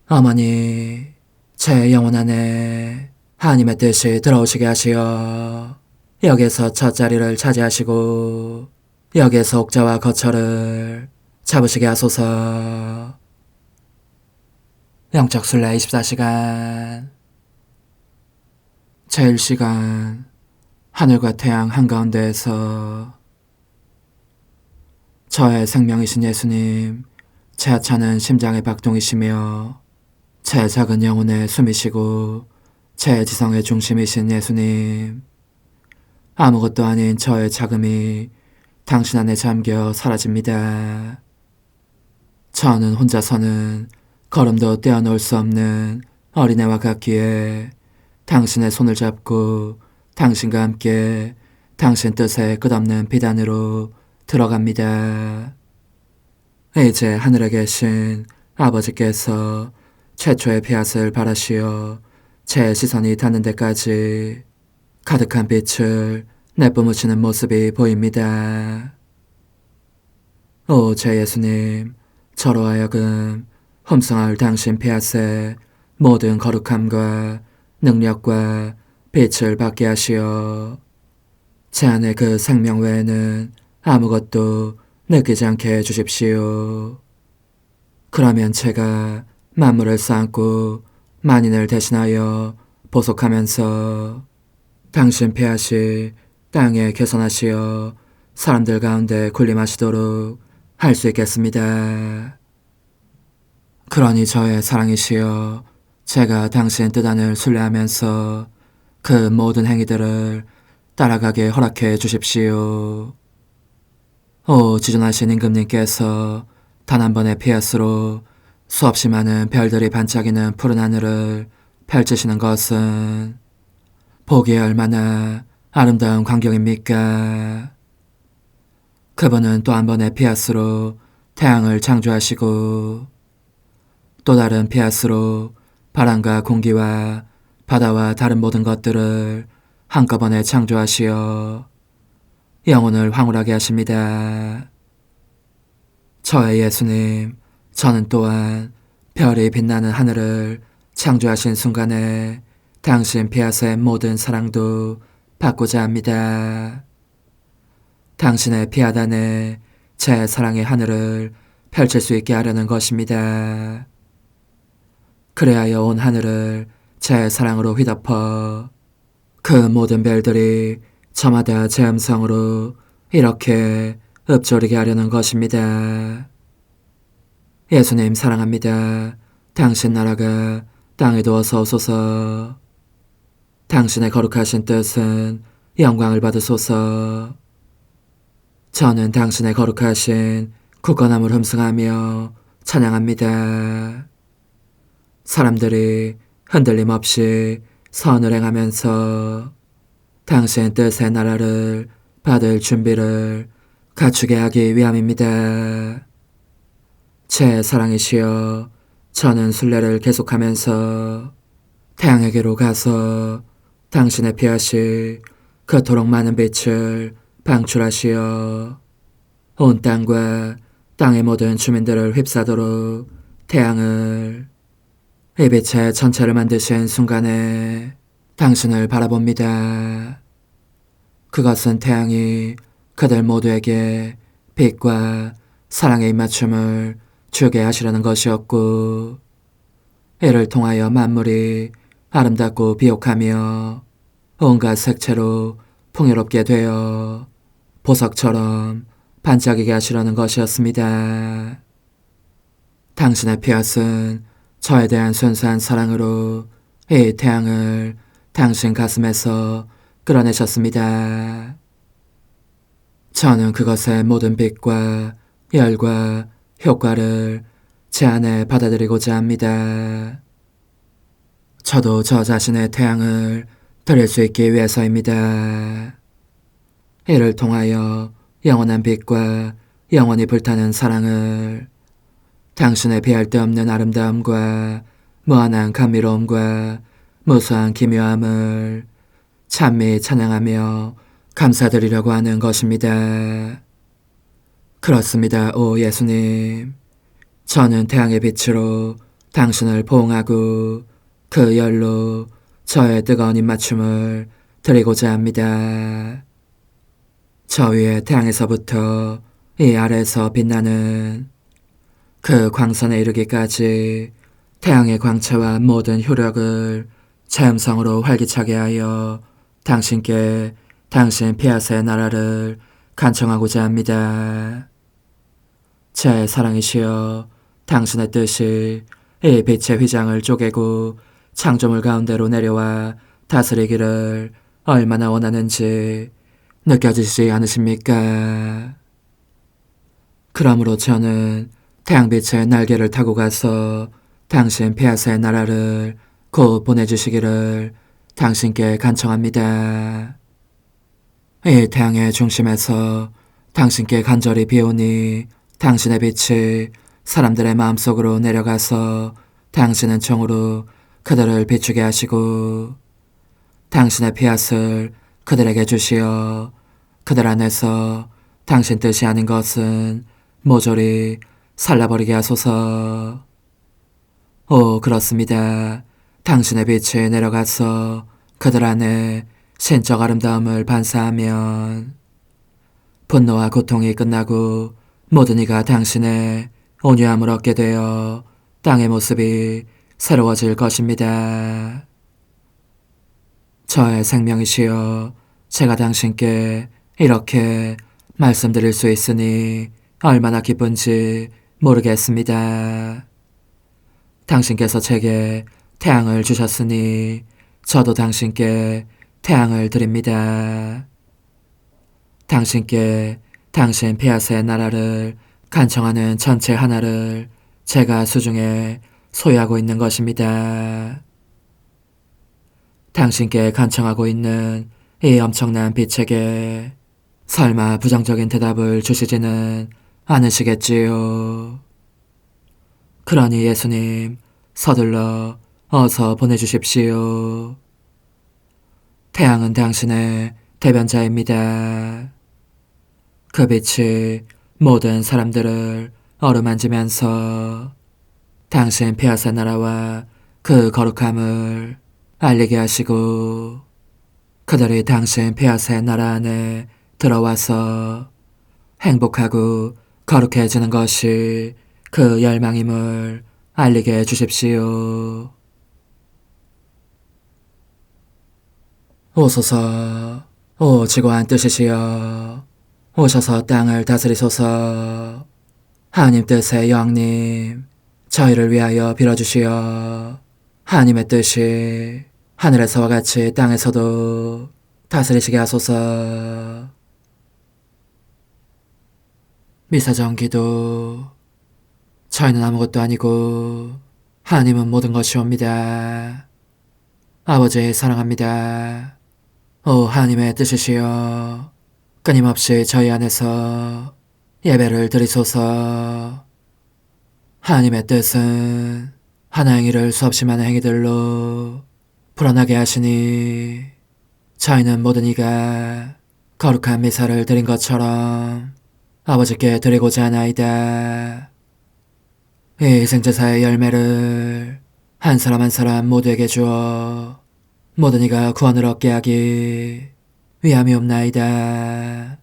어머니, 제 영혼 안에 하나님의 뜻이 들어오시게 하시어 여기에서 첫 자리를 차지하시고 여기에서 옥자와 거처를 잡으시게 하소서. 영적 순례 24시간 제1시간 하늘과 태양 한가운데에서 저의 생명이신 예수님, 제 하찮은 심장의 박동이시며 제 작은 영혼의 숨이시고 제 지성의 중심이신 예수님, 아무것도 아닌 저의 자금이 당신 안에 잠겨 사라집니다. 저는 혼자서는 걸음도 떼어놓을 수 없는 어린애와 같기에 당신의 손을 잡고 당신과 함께 당신 뜻의 끝없는 비단으로 들어갑니다. 이제 하늘에 계신 아버지께서 최초의 피앗을 바라시어 제 시선이 닿는 데까지 가득한 빛을 내뿜으시는 모습이 보입니다. 오, 제 예수님, 저로 하여금 흠성할 당신 피앗의 모든 거룩함과 능력과 빛을 받게 하시어 제 안에 그 생명 외에는 아무것도 느끼지 않게 해주십시오. 그러면 제가 만물을 쌓고 만인을 대신하여 보속하면서 당신 피앗이 땅에 개선하시어 사람들 가운데 군림하시도록 할 수 있겠습니다. 그러니 저의 사랑이시여, 제가 당신 뜻 안을 순례하면서 그 모든 행위들을 따라가게 허락해 주십시오. 오, 지존하신 임금님께서 단 한 번의 피앗으로 수없이 많은 별들이 반짝이는 푸른 하늘을 펼치시는 것은 보기에 얼마나 아름다운 광경입니까? 그분은 또 한 번의 피앗으로 태양을 창조하시고 또 다른 피앗으로 바람과 공기와 바다와 다른 모든 것들을 한꺼번에 창조하시어 영혼을 황홀하게 하십니다. 저의 예수님, 저는 또한 별이 빛나는 하늘을 창조하신 순간에 당신 피앗의 모든 사랑도 받고자 합니다. 당신의 피앗 안에 제 사랑의 하늘을 펼칠 수 있게 하려는 것입니다. 그래야 온 하늘을 제 사랑으로 휘덮어 그 모든 별들이 저마다 제 음성으로 이렇게 읊조리게 하려는 것입니다. 예수님 사랑합니다. 당신 나라가 땅에도 어서 오소서. 당신의 거룩하신 뜻은 영광을 받으소서. 저는 당신의 거룩하신 굳건함을 흠승하며 찬양합니다. 사람들이 흔들림 없이 선을 행하면서 당신 뜻의 나라를 받을 준비를 갖추게 하기 위함입니다. 제 사랑이시여, 저는 순례를 계속하면서 태양에게로 가서 당신의 피앗이 그토록 많은 빛을 방출하시어 온 땅과 땅의 모든 주민들을 휩싸도록 태양을 이 빛의 전체를 만드신 순간에 당신을 바라봅니다. 그것은 태양이 그들 모두에게 빛과 사랑의 입맞춤을 주게 하시려는 것이었고, 이를 통하여 만물이 아름답고 비옥하며 온갖 색채로 풍요롭게 되어 보석처럼 반짝이게 하시려는 것이었습니다. 당신의 피앗은 저에 대한 순수한 사랑으로 이 태양을 당신 가슴에서 끌어내셨습니다. 저는 그것의 모든 빛과 열과 효과를 제 안에 받아들이고자 합니다. 저도 저 자신의 태양을 드릴 수 있기 위해서입니다. 이를 통하여 영원한 빛과 영원히 불타는 사랑을, 당신의 비할 데 없는 아름다움과 무한한 감미로움과 무수한 기묘함을 찬미 찬양하며 감사드리려고 하는 것입니다. 그렇습니다, 오 예수님. 저는 태양의 빛으로 당신을 포옹하고 그 열로 저의 뜨거운 입맞춤을 드리고자 합니다. 저 위에 태양에서부터 이 아래에서 빛나는 그 광선에 이르기까지 태양의 광채와 모든 효력을 제 음성으로 활기차게 하여 당신께 당신 피앗의 나라를 간청하고자 합니다. 제 사랑이시여, 당신의 뜻이 이 빛의 휘장을 쪼개고 창조물 가운데로 내려와 다스리기를 얼마나 원하는지 느껴지지 않으십니까? 그러므로 저는 태양빛의 날개를 타고 가서 당신 피앗의 나라를 곧 보내주시기를 당신께 간청합니다. 이 태양의 중심에서 당신께 간절히 비오니 당신의 빛이 사람들의 마음속으로 내려가서 당신은 총으로 그들을 비추게 하시고 당신의 피앗을 그들에게 주시어 그들 안에서 당신 뜻이 아닌 것은 모조리 살라버리게 하소서. 오, 그렇습니다. 당신의 빛이 내려가서 그들 안에 신적 아름다움을 반사하면 분노와 고통이 끝나고 모든 이가 당신의 온유함을 얻게 되어 땅의 모습이 새로워질 것입니다. 저의 생명이시여, 제가 당신께 이렇게 말씀드릴 수 있으니 얼마나 기쁜지 모르겠습니다. 당신께서 제게 태양을 주셨으니 저도 당신께 태양을 드립니다. 당신께 당신 피앗의 나라를 간청하는 전체 하나를 제가 수중에 소유하고 있는 것입니다. 당신께 간청하고 있는 이 엄청난 빛에게 설마 부정적인 대답을 주시지는 않으시겠지요. 그러니 예수님, 서둘러 어서 보내주십시오. 태양은 당신의 대변자입니다. 그 빛이 모든 사람들을 어루만지면서 당신 피앗의 나라와 그 거룩함을 알리게 하시고 그들이 당신 피앗의 나라 안에 들어와서 행복하고 거룩해지는 것이 그 열망임을 알리게 해주십시오. 오소서, 오 지고한 뜻이시여, 오셔서 땅을 다스리소서. 하나님 뜻의 영님, 저희를 위하여 빌어주시어 하나님의 뜻이 하늘에서와 같이 땅에서도 다스리시게 하소서. 미사정 기도. 저희는 아무것도 아니고 하나님은 모든 것이옵니다. 아버지 사랑합니다. 오 하나님의 뜻이시여, 끊임없이 저희 안에서 예배를 드리소서. 하나님의 뜻은 하나 행위를 수없이 많은 행위들로 불어나게 하시니 저희는 모든 이가 거룩한 미사를 드린 것처럼 아버지께 드리고자 하나이다. 이 희생제사의 열매를 한 사람 한 사람 모두에게 주어 모든 이가 구원을 얻게 하기 위함이옵나이다.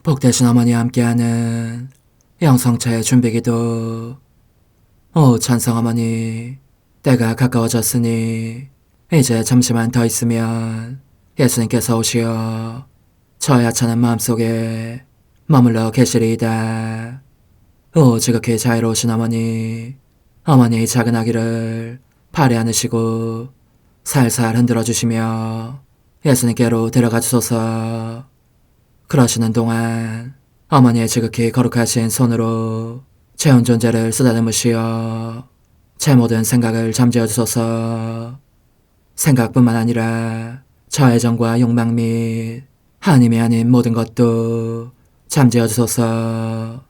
복되신 어머니와 함께하는 영성체 준비기도. 오 찬성어머니, 때가 가까워졌으니 이제 잠시만 더 있으면 예수님께서 오시어 저의 하찮은 마음속에 머물러 계시리이다. 오 지극히 자유로우신 어머니, 어머니의 작은 아기를 팔에 안으시고 살살 흔들어 주시며 예수님께로 데려가 주소서. 그러시는 동안 어머니의 지극히 거룩하신 손으로 제 온 존재를 쓰다듬으시어 제 모든 생각을 잠재워 주소서. 생각뿐만 아니라 저의 정과 욕망 및 하나님이 아닌 모든 것도 잠재워 주소서.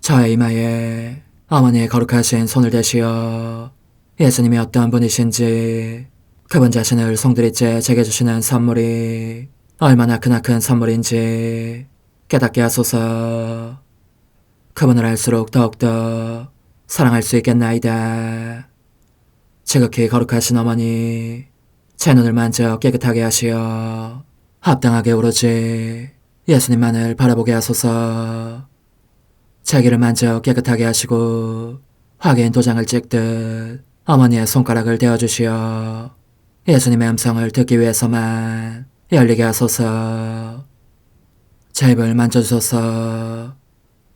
저의 이마에 어머니의 거룩하신 손을 대시어 예수님이 어떤 분이신지, 그분 자신을 송두리째 제게 주시는 선물이 얼마나 크나큰 선물인지 깨닫게 하소서. 그분을 알수록 더욱더 사랑할 수 있겠나이다. 지극히 거룩하신 어머니, 제 눈을 만져 깨끗하게 하시어 합당하게 오로지 예수님만을 바라보게 하소서. 제 귀를 만져 깨끗하게 하시고 확인 도장을 찍듯 어머니의 손가락을 대어주시어 예수님의 음성을 듣기 위해서만 열리게 하소서. 제 입을 만져주소서.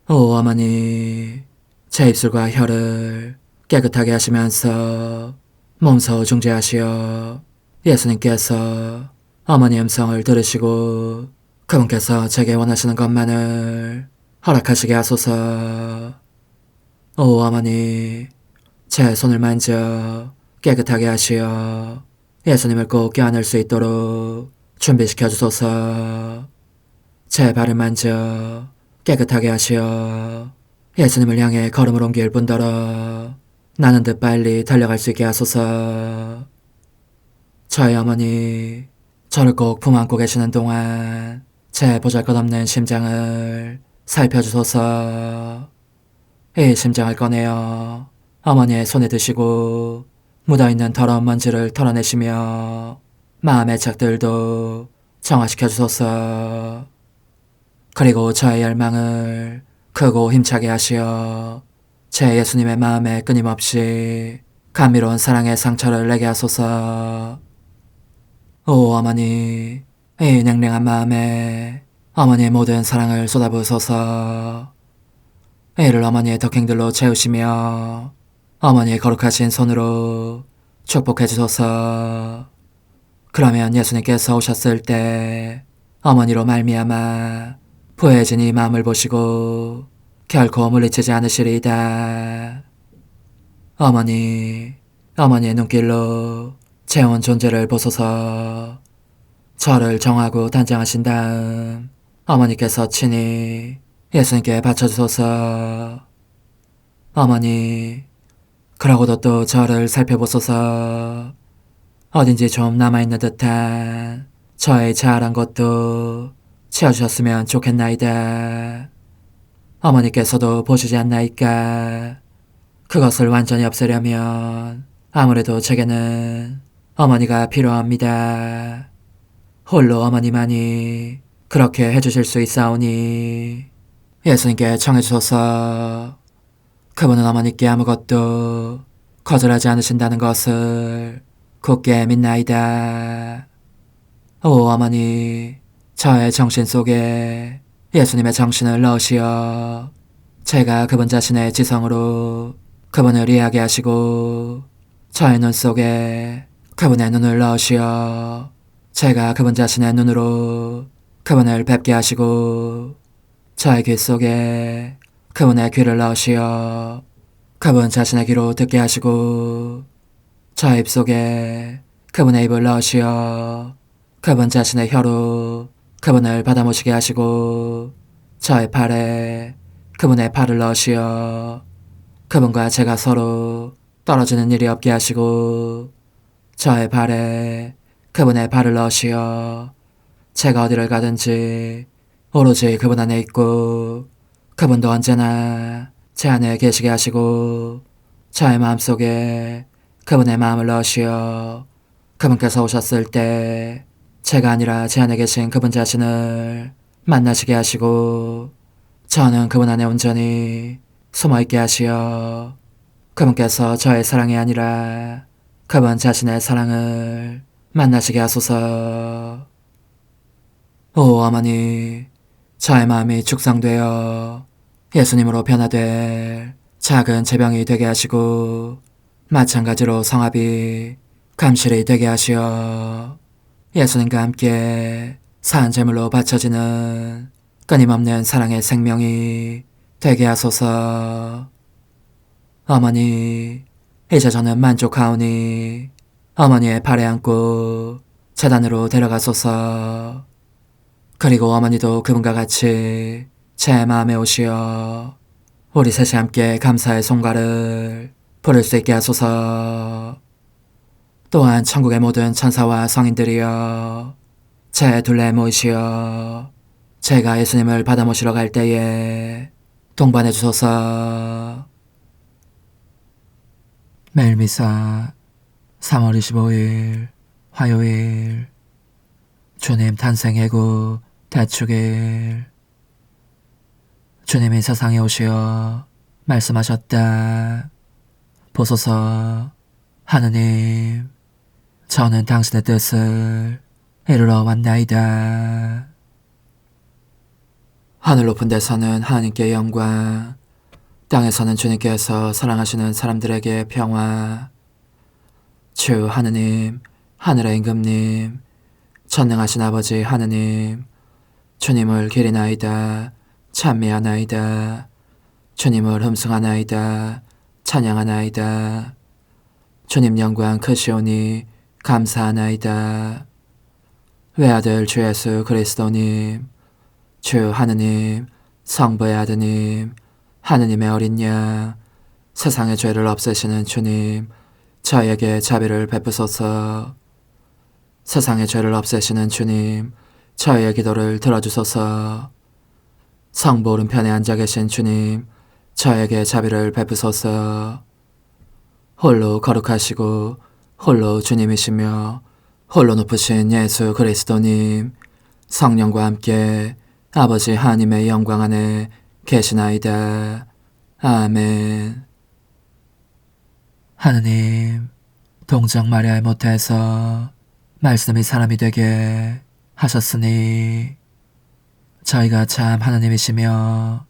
오 어머니, 제 입술과 혀를 깨끗하게 하시면서 몸소 중재하시어 예수님께서 어머니의 음성을 들으시고 그분께서 제게 원하시는 것만을 허락하시게 하소서. 오 어머니, 제 손을 만져 깨끗하게 하시어 예수님을 꼭 껴안을 수 있도록 준비시켜 주소서. 제 발을 만져 깨끗하게 하시어 예수님을 향해 걸음을 옮길 뿐더러 나는 듯 빨리 달려갈 수 있게 하소서. 저희 어머니, 저를 꼭 품안고 계시는 동안 제 보잘것없는 심장을 살펴주소서. 이 심장을 꺼내어 어머니의 손에 드시고 묻어있는 더러운 먼지를 털어내시며 마음의 착들도 정화시켜 주소서. 그리고 저의 열망을 크고 힘차게 하시어 제 예수님의 마음에 끊임없이 감미로운 사랑의 상처를 내게 하소서. 오 어머니, 이 냉랭한 마음에 어머니의 모든 사랑을 쏟아부으소서. 이를 어머니의 덕행들로 채우시며 어머니의 거룩하신 손으로 축복해 주소서. 그러면 예수님께서 오셨을 때 어머니로 말미암아 부해진 이 마음을 보시고 결코 물리치지 않으시리이다. 어머니, 어머니의 눈길로 제 온 존재를 보소서. 저를 정하고 단장하신 다음 어머니께서 친히 예수님께 바쳐주소서. 어머니, 그러고도 또 저를 살펴보소서. 어딘지 좀 남아있는 듯한 저의 자아란 것도 채워주셨으면 좋겠나이다. 어머니께서도 보시지 않나이까? 그것을 완전히 없애려면 아무래도 제게는 어머니가 필요합니다. 홀로 어머니만이 그렇게 해주실 수 있사오니 예수님께 청해주소서. 그분은 어머니께 아무것도 거절하지 않으신다는 것을 굳게 믿나이다. 오 어머니, 저의 정신 속에 예수님의 정신을 넣으시어 제가 그분 자신의 지성으로 그분을 이해하게 하시고 저의 눈 속에 그분의 눈을 넣으시어 제가 그분 자신의 눈으로 그분을 뵙게 하시고 저의 귀 속에 그분의 귀를 넣으시어 그분 자신의 귀로 듣게 하시고 저의 입 속에 그분의 입을 넣으시어 그분 자신의 혀로 그분을 받아모시게 하시고 저의 팔에 그분의 팔을 넣으시어 그분과 제가 서로 떨어지는 일이 없게 하시고 저의 발에 그분의 발을 넣으시어 제가 어디를 가든지 오로지 그분 안에 있고 그분도 언제나 제 안에 계시게 하시고 저의 마음속에 그분의 마음을 넣으시어 그분께서 오셨을 때 제가 아니라 제 안에 계신 그분 자신을 만나시게 하시고 저는 그분 안에 온전히 숨어있게 하시어 그분께서 저의 사랑이 아니라 그분 자신의 사랑을 만나시게 하소서. 오 어머니, 저의 마음이 축성되어 예수님으로 변화될 작은 제병이 되게 하시고 마찬가지로 성합이 감실이 되게 하시어 예수님과 함께 산 제물로 바쳐지는 끊임없는 사랑의 생명이 되게 하소서. 어머니, 이제 저는 만족하오니 어머니의 발에 안고 제단으로 데려가소서. 그리고 어머니도 그분과 같이 제 마음에 오시어 우리 셋이 함께 감사의 송가를 부를 수 있게 하소서. 또한 천국의 모든 천사와 성인들이여 제 둘레에 모이시어 제가 예수님을 받아 모시러 갈 때에 동반해 주소서. 매일 미사 3월 25일 화요일 주님 탄생 예고 대축일. 주님이 세상에 오시어 말씀하셨다. 보소서 하느님, 저는 당신의 뜻을 이루러 왔나이다. 하늘 높은 데서는 하나님께 영광, 땅에서는 주님께서 사랑하시는 사람들에게 평화. 주 하느님, 하늘의 임금님, 전능하신 아버지 하느님, 주님을 기리나이다, 찬미하나이다, 주님을 흠숭하나이다, 찬양하나이다. 주님 영광 크시오니 감사하나이다. 외아들 주 예수 그리스도님, 주 하느님, 성부의 아드님, 하느님의 어린 양, 세상의 죄를 없애시는 주님, 저에게 자비를 베푸소서. 세상의 죄를 없애시는 주님, 저의 기도를 들어주소서. 성부 오른편에 앉아 계신 주님, 저에게 자비를 베푸소서. 홀로 거룩하시고 홀로 주님이시며 홀로 높으신 예수 그리스도님, 성령과 함께 아버지 하나님의 영광 안에 계시나이다. 아멘. 하느님, 동정 마리아의 모태에서 말씀이 사람이 되게 하셨으니 저희가 참 하느님이시며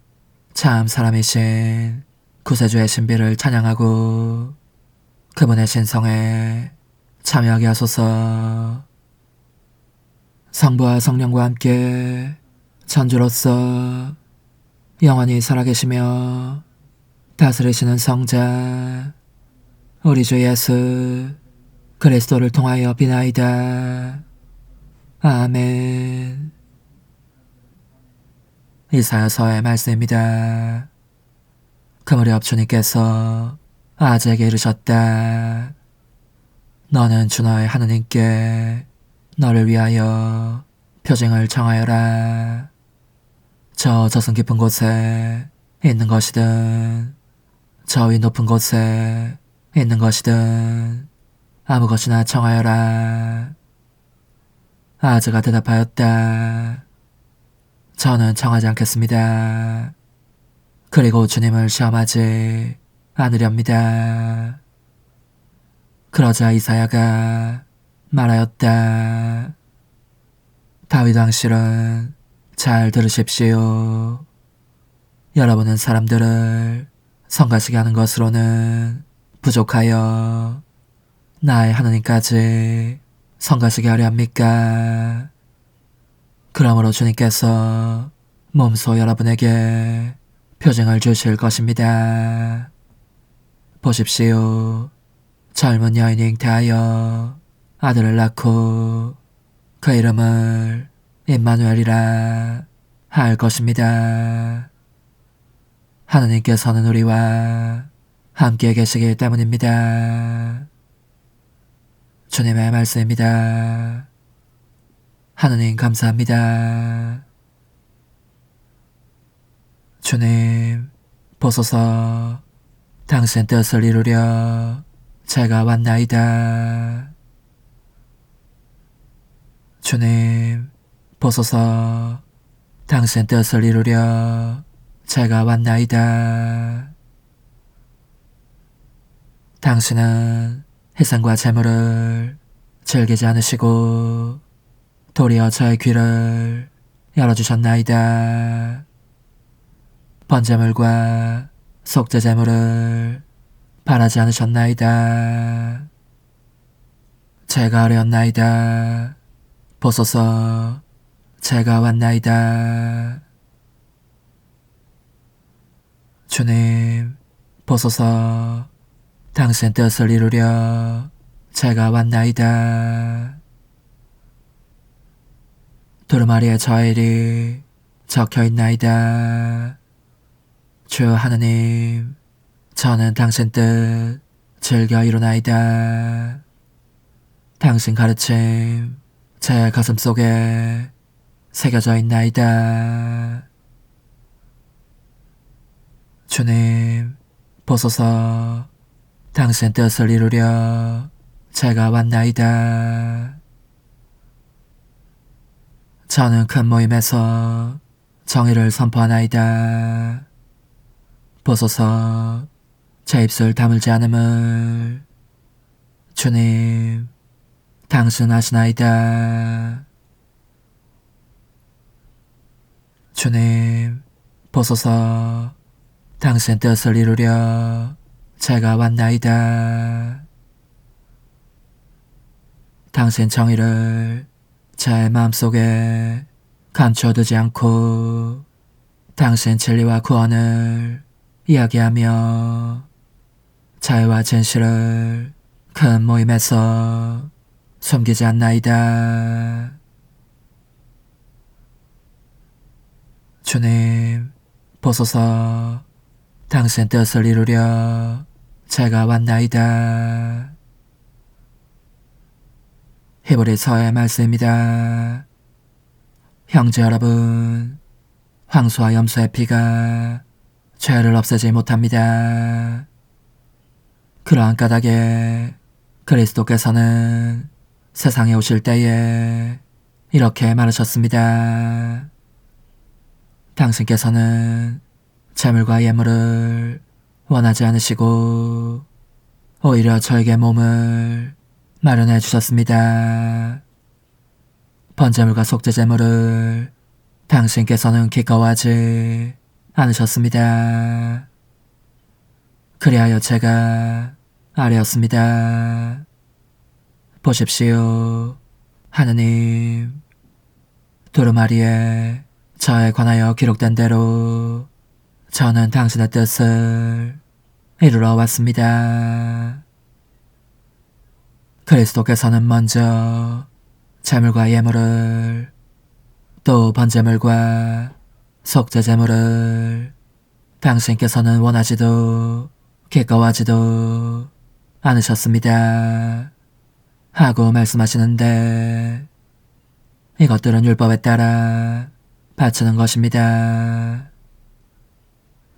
참 사람이신 구세주의 신비를 찬양하고 그분의 신성에 참여하게 하소서. 성부와 성령과 함께 천주로서 영원히 살아계시며 다스리시는 성자 우리 주 예수 그리스도를 통하여 비나이다. 아멘. 이사야서의 말씀입니다. 그 무렵 주님께서 아재에게 이르셨다. 너는 주 너의 하느님께 너를 위하여 표징을 청하여라. 저 저승 깊은 곳에 있는 것이든 저 위 높은 곳에 있는 것이든 아무 것이나 청하여라. 아재가 대답하였다. 저는 청하지 않겠습니다. 그리고 주님을 시험하지 않으렵니다. 그러자 이사야가 말하였다. 다윗 왕실은 잘 들으십시오. 여러분은 사람들을 성가시게 하는 것으로는 부족하여 나의 하느님까지 성가시게 하려 합니까? 그러므로 주님께서 몸소 여러분에게 표징을 주실 것입니다. 보십시오. 젊은 여인이 잉태하여 아들을 낳고 그 이름을 임마누엘이라 할 것입니다. 하느님께서는 우리와 함께 계시기 때문입니다. 주님의 말씀입니다. 하느님 감사합니다. 주님, 보소서 당신 뜻을 이루려 제가 왔나이다. 주님, 보소서 당신 뜻을 이루려 제가 왔나이다. 당신은 희생과 재물을 즐기지 않으시고 도리어 저의 귀를 열어주셨나이다. 번제물과 속죄제물을 바라지 않으셨나이다. 제가 아뢰었나이다. 보소서, 제가 왔나이다. 주님, 보소서, 당신 뜻을 이루려 제가 왔나이다. 두루마리에 저의 일이 적혀있나이다. 주 하느님, 저는 당신 뜻 즐겨 이루나이다. 당신 가르침 제 가슴 속에 새겨져 있나이다. 주님, 보소서, 당신 뜻을 이루려 제가 왔나이다. 저는 큰 모임에서 정의를 선포하나이다. 보소서, 제 입술 다물지 않음을. 주님, 당신 아시나이다. 주님, 보소서, 당신 뜻을 이루려 제가 왔나이다. 당신 정의를 제 마음속에 감춰두지 않고 당신 진리와 구원을 이야기하며 자유와 진실을 큰 모임에서 숨기지 않나이다. 주님, 보소서, 당신 뜻을 이루려 제가 왔나이다. 히브리서의 말씀입니다. 형제 여러분, 황소와 염소의 피가 죄를 없애지 못합니다. 그러한 까닭에 그리스도께서는 세상에 오실 때에 이렇게 말하셨습니다. 당신께서는 재물과 예물을 원하지 않으시고 오히려 저에게 몸을 마련해 주셨습니다. 번제물과 속죄제물을 당신께서는 기꺼워하지 않으셨습니다. 그리하여 제가 아뢰었습니다. 보십시오, 하느님, 두루마리에 저에 관하여 기록된 대로 저는 당신의 뜻을 이루러 왔습니다. 그리스도께서는 먼저 제물과 예물을, 또 번제물과 속죄제물을 당신께서는 원하지도 기꺼워하지도 않으셨습니다. 하고 말씀하시는데, 이것들은 율법에 따라 바치는 것입니다.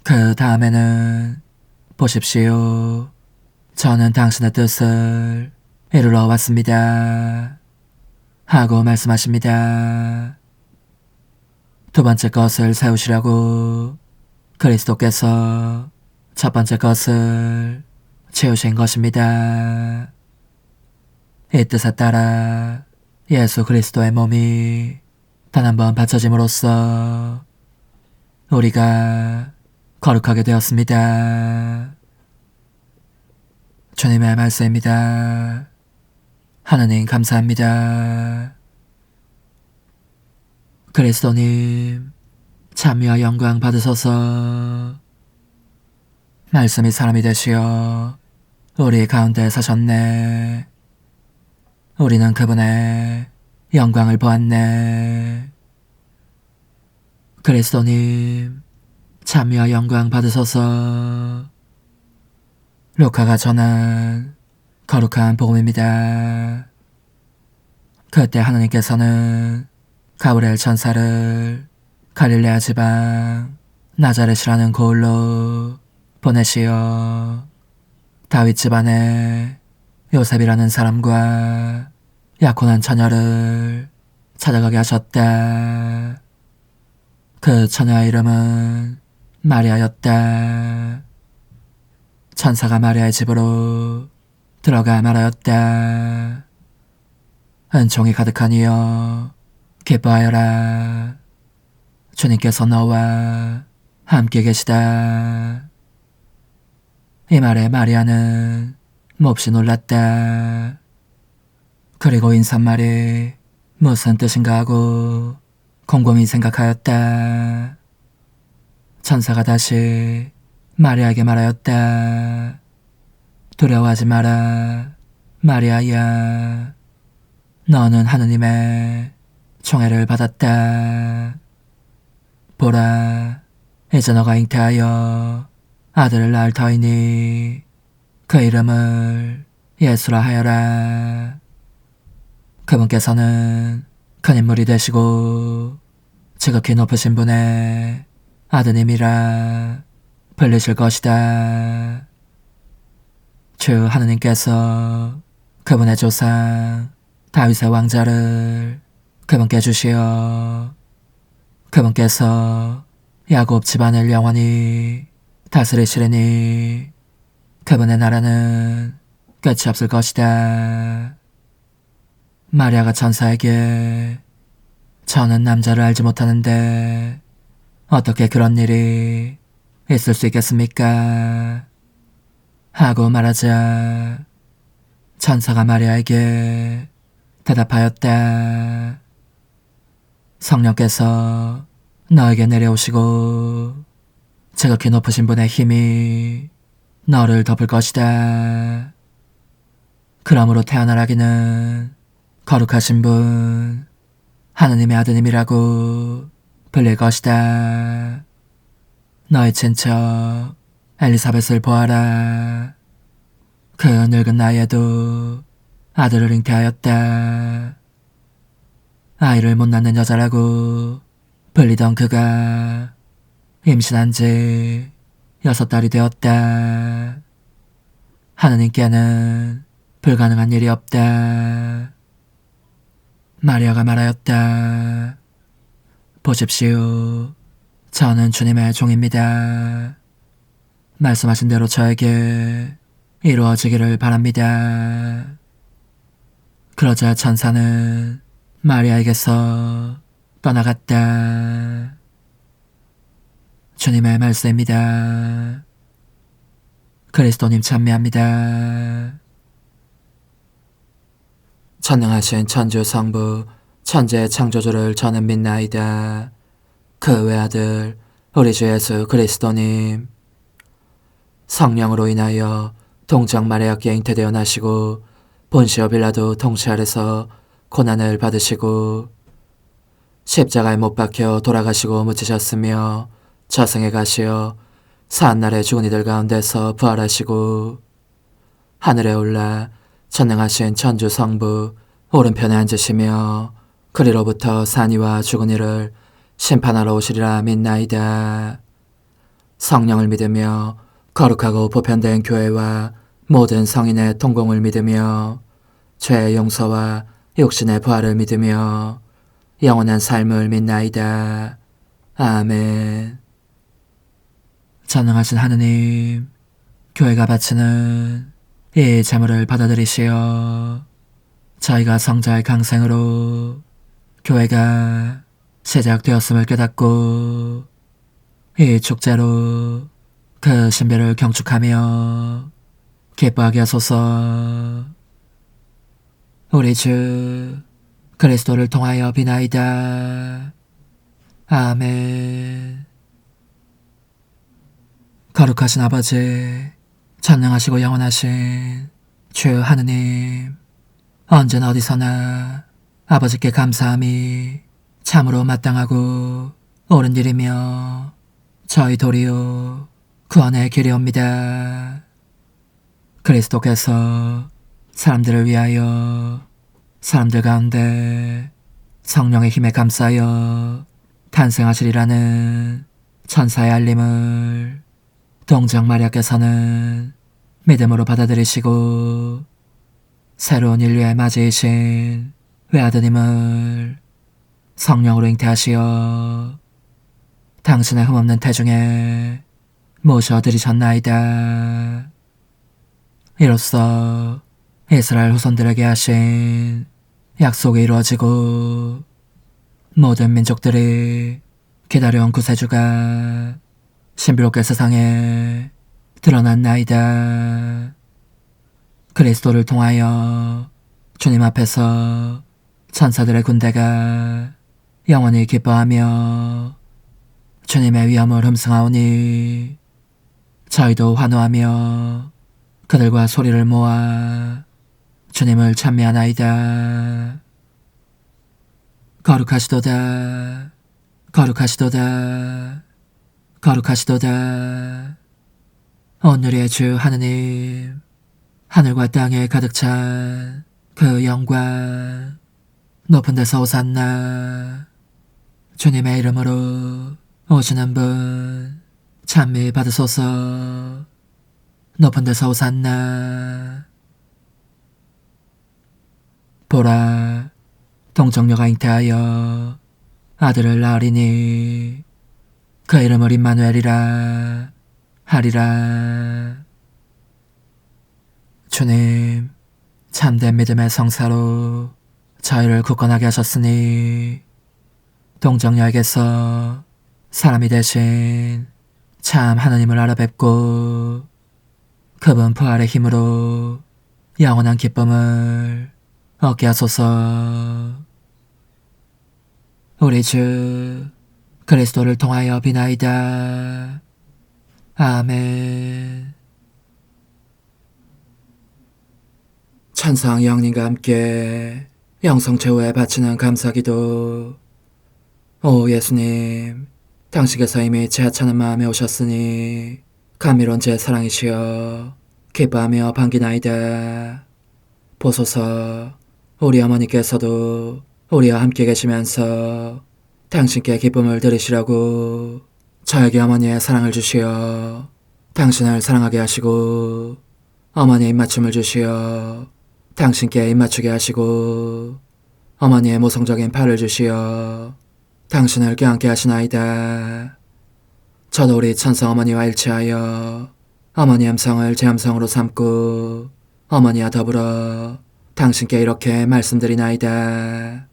그 다음에는 보십시오, 저는 당신의 뜻을 이루러 왔습니다. 하고 말씀하십니다. 두 번째 것을 세우시려고 그리스도께서 첫 번째 것을 채우신 것입니다. 이 뜻에 따라 예수 그리스도의 몸이 단 한 번 바쳐짐으로써 우리가 거룩하게 되었습니다. 주님의 말씀입니다. 하느님 감사합니다. 그리스도님, 찬미와 영광 받으소서. 말씀이 사람이 되시어 우리 가운데 사셨네. 우리는 그분의 영광을 보았네. 그리스도님, 찬미와 영광 받으소서. 루카가 전한 거룩한 복음입니다. 그때 하느님께서는 가브리엘 천사를 갈릴레아 지방 나자렛이라는 고을로 보내시어 다윗 집안의 요셉이라는 사람과 약혼한 처녀를 찾아가게 하셨다. 그 처녀의 이름은 마리아였다. 천사가 마리아의 집으로 들어가 말하였다. 은총이 가득하니여 기뻐하여라. 주님께서 너와 함께 계시다. 이 말에 마리아는 몹시 놀랐다. 그리고 인사말이 무슨 뜻인가 하고 곰곰이 생각하였다. 천사가 다시 마리아에게 말하였다. 두려워하지 마라, 마리아야. 너는 하느님의 총애를 받았다. 보라, 이제 너가 잉태하여 아들을 낳을 터이니 그 이름을 예수라 하여라. 그분께서는 큰 인물이 되시고 지극히 높으신 분의 아드님이라 불리실 것이다. 주 하느님께서 그분의 조상 다윗의 왕자를 그분께 주시어 그분께서 야곱 집안을 영원히 다스리시리니 그분의 나라는 끝이 없을 것이다. 마리아가 천사에게 저는 남자를 알지 못하는데 어떻게 그런 일이 있을 수 있겠습니까? 하고 말하자 천사가 마리아에게 대답하였다. 성령께서 너에게 내려오시고 지극히 높으신 분의 힘이 너를 덮을 것이다. 그러므로 태어나라기는 거룩하신 분 하느님의 아드님이라고 불릴 것이다. 너의 친척 엘리사벳을 보아라. 그 늙은 나이에도 아들을 잉태하였다. 아이를 못 낳는 여자라고 불리던 그가 임신한 지 6달이 되었다. 하느님께는 불가능한 일이 없다. 마리아가 말하였다. 보십시오. 저는 주님의 종입니다. 말씀하신 대로 저에게 이루어지기를 바랍니다. 그러자 천사는 마리아에게서 떠나갔다. 주님의 말씀입니다. 그리스도님 찬미합니다. 전능하신 천주 성부 천지의 창조주를 저는 믿나이다. 그 외아들 우리 주 예수 그리스도님 성령으로 인하여 동정 마리아께 잉태되어 나시고 본시오 빌라도 통치 아래서 고난을 받으시고 십자가에 못 박혀 돌아가시고 묻히셨으며 저승에 가시어 사한날에 죽은 이들 가운데서 부활하시고 하늘에 올라 전능하신 천주 성부 오른편에 앉으시며 그리로부터 산이와 죽은 이를 심판하러 오시리라 믿나이다. 성령을 믿으며 거룩하고 보편된 교회와 모든 성인의 통공을 믿으며 죄의 용서와 육신의 부활을 믿으며 영원한 삶을 믿나이다. 아멘. 전능하신 하느님, 교회가 바치는 이 제물을 받아들이시어 저희가 성자의 강생으로 교회가 시작되었음을 깨닫고 이 축제로 그 신비를 경축하며 기뻐하게 하소서. 우리 주 그리스도를 통하여 비나이다. 아멘. 거룩하신 아버지, 전능하시고 영원하신 주 하느님, 언제나 어디서나 아버지께 감사함이 참으로 마땅하고 옳은 일이며 저희 도리요 구원의 길이옵니다. 그리스도께서 사람들을 위하여 사람들 가운데 성령의 힘에 감싸여 탄생하시리라는 천사의 알림을 동정 마리아께서는 믿음으로 받아들이시고 새로운 인류의 맞이이신 외아드님을 성령으로 잉태하시어 당신의 흠없는 태중에 모셔드리셨나이다. 이로써 이스라엘 후손들에게 하신 약속이 이루어지고 모든 민족들이 기다려온 구세주가 신비롭게 세상에 드러났나이다. 그리스도를 통하여 주님 앞에서 천사들의 군대가 영원히 기뻐하며 주님의 위엄을 흠승하오니 저희도 환호하며 그들과 소리를 모아 주님을 찬미하나이다. 거룩하시도다. 거룩하시도다. 거룩하시도다. 오늘의 주 하느님, 하늘과 땅에 가득 찬 그 영광, 높은 데서 오산나. 주님의 이름으로 오시는 분 찬미 받으소서. 높은 데서 오산나. 보라, 동정녀가 잉태하여 아들을 낳으리니 그 이름을 임마누엘이라 하리라. 주님, 참된 믿음의 성사로 저희를 굳건하게 하셨으니 동정녀에게서 사람이 되신 참 하나님을 알아뵙고 그분 부활의 힘으로 영원한 기쁨을 얻게 하소서. 우리 주 그리스도를 통하여 비나이다. 아멘. 천상 영님과 함께 영성 최후에 바치는 감사기도. 오 예수님, 당신께서 이미 제 하찮은 마음에 오셨으니 감미로운 제 사랑이시여 기뻐하며 반기나이다. 보소서, 우리 어머니께서도 우리와 함께 계시면서 당신께 기쁨을 들으시라고 저에게 어머니의 사랑을 주시어 당신을 사랑하게 하시고 어머니의 입맞춤을 주시어 당신께 입맞추게 하시고 어머니의 모성적인 팔을 주시어 당신을 껴안게 하시나이다. 저도 우리 천성 어머니와 일치하여 어머니 음성을 제 음성으로 삼고 어머니와 더불어 당신께 이렇게 말씀드리나이다.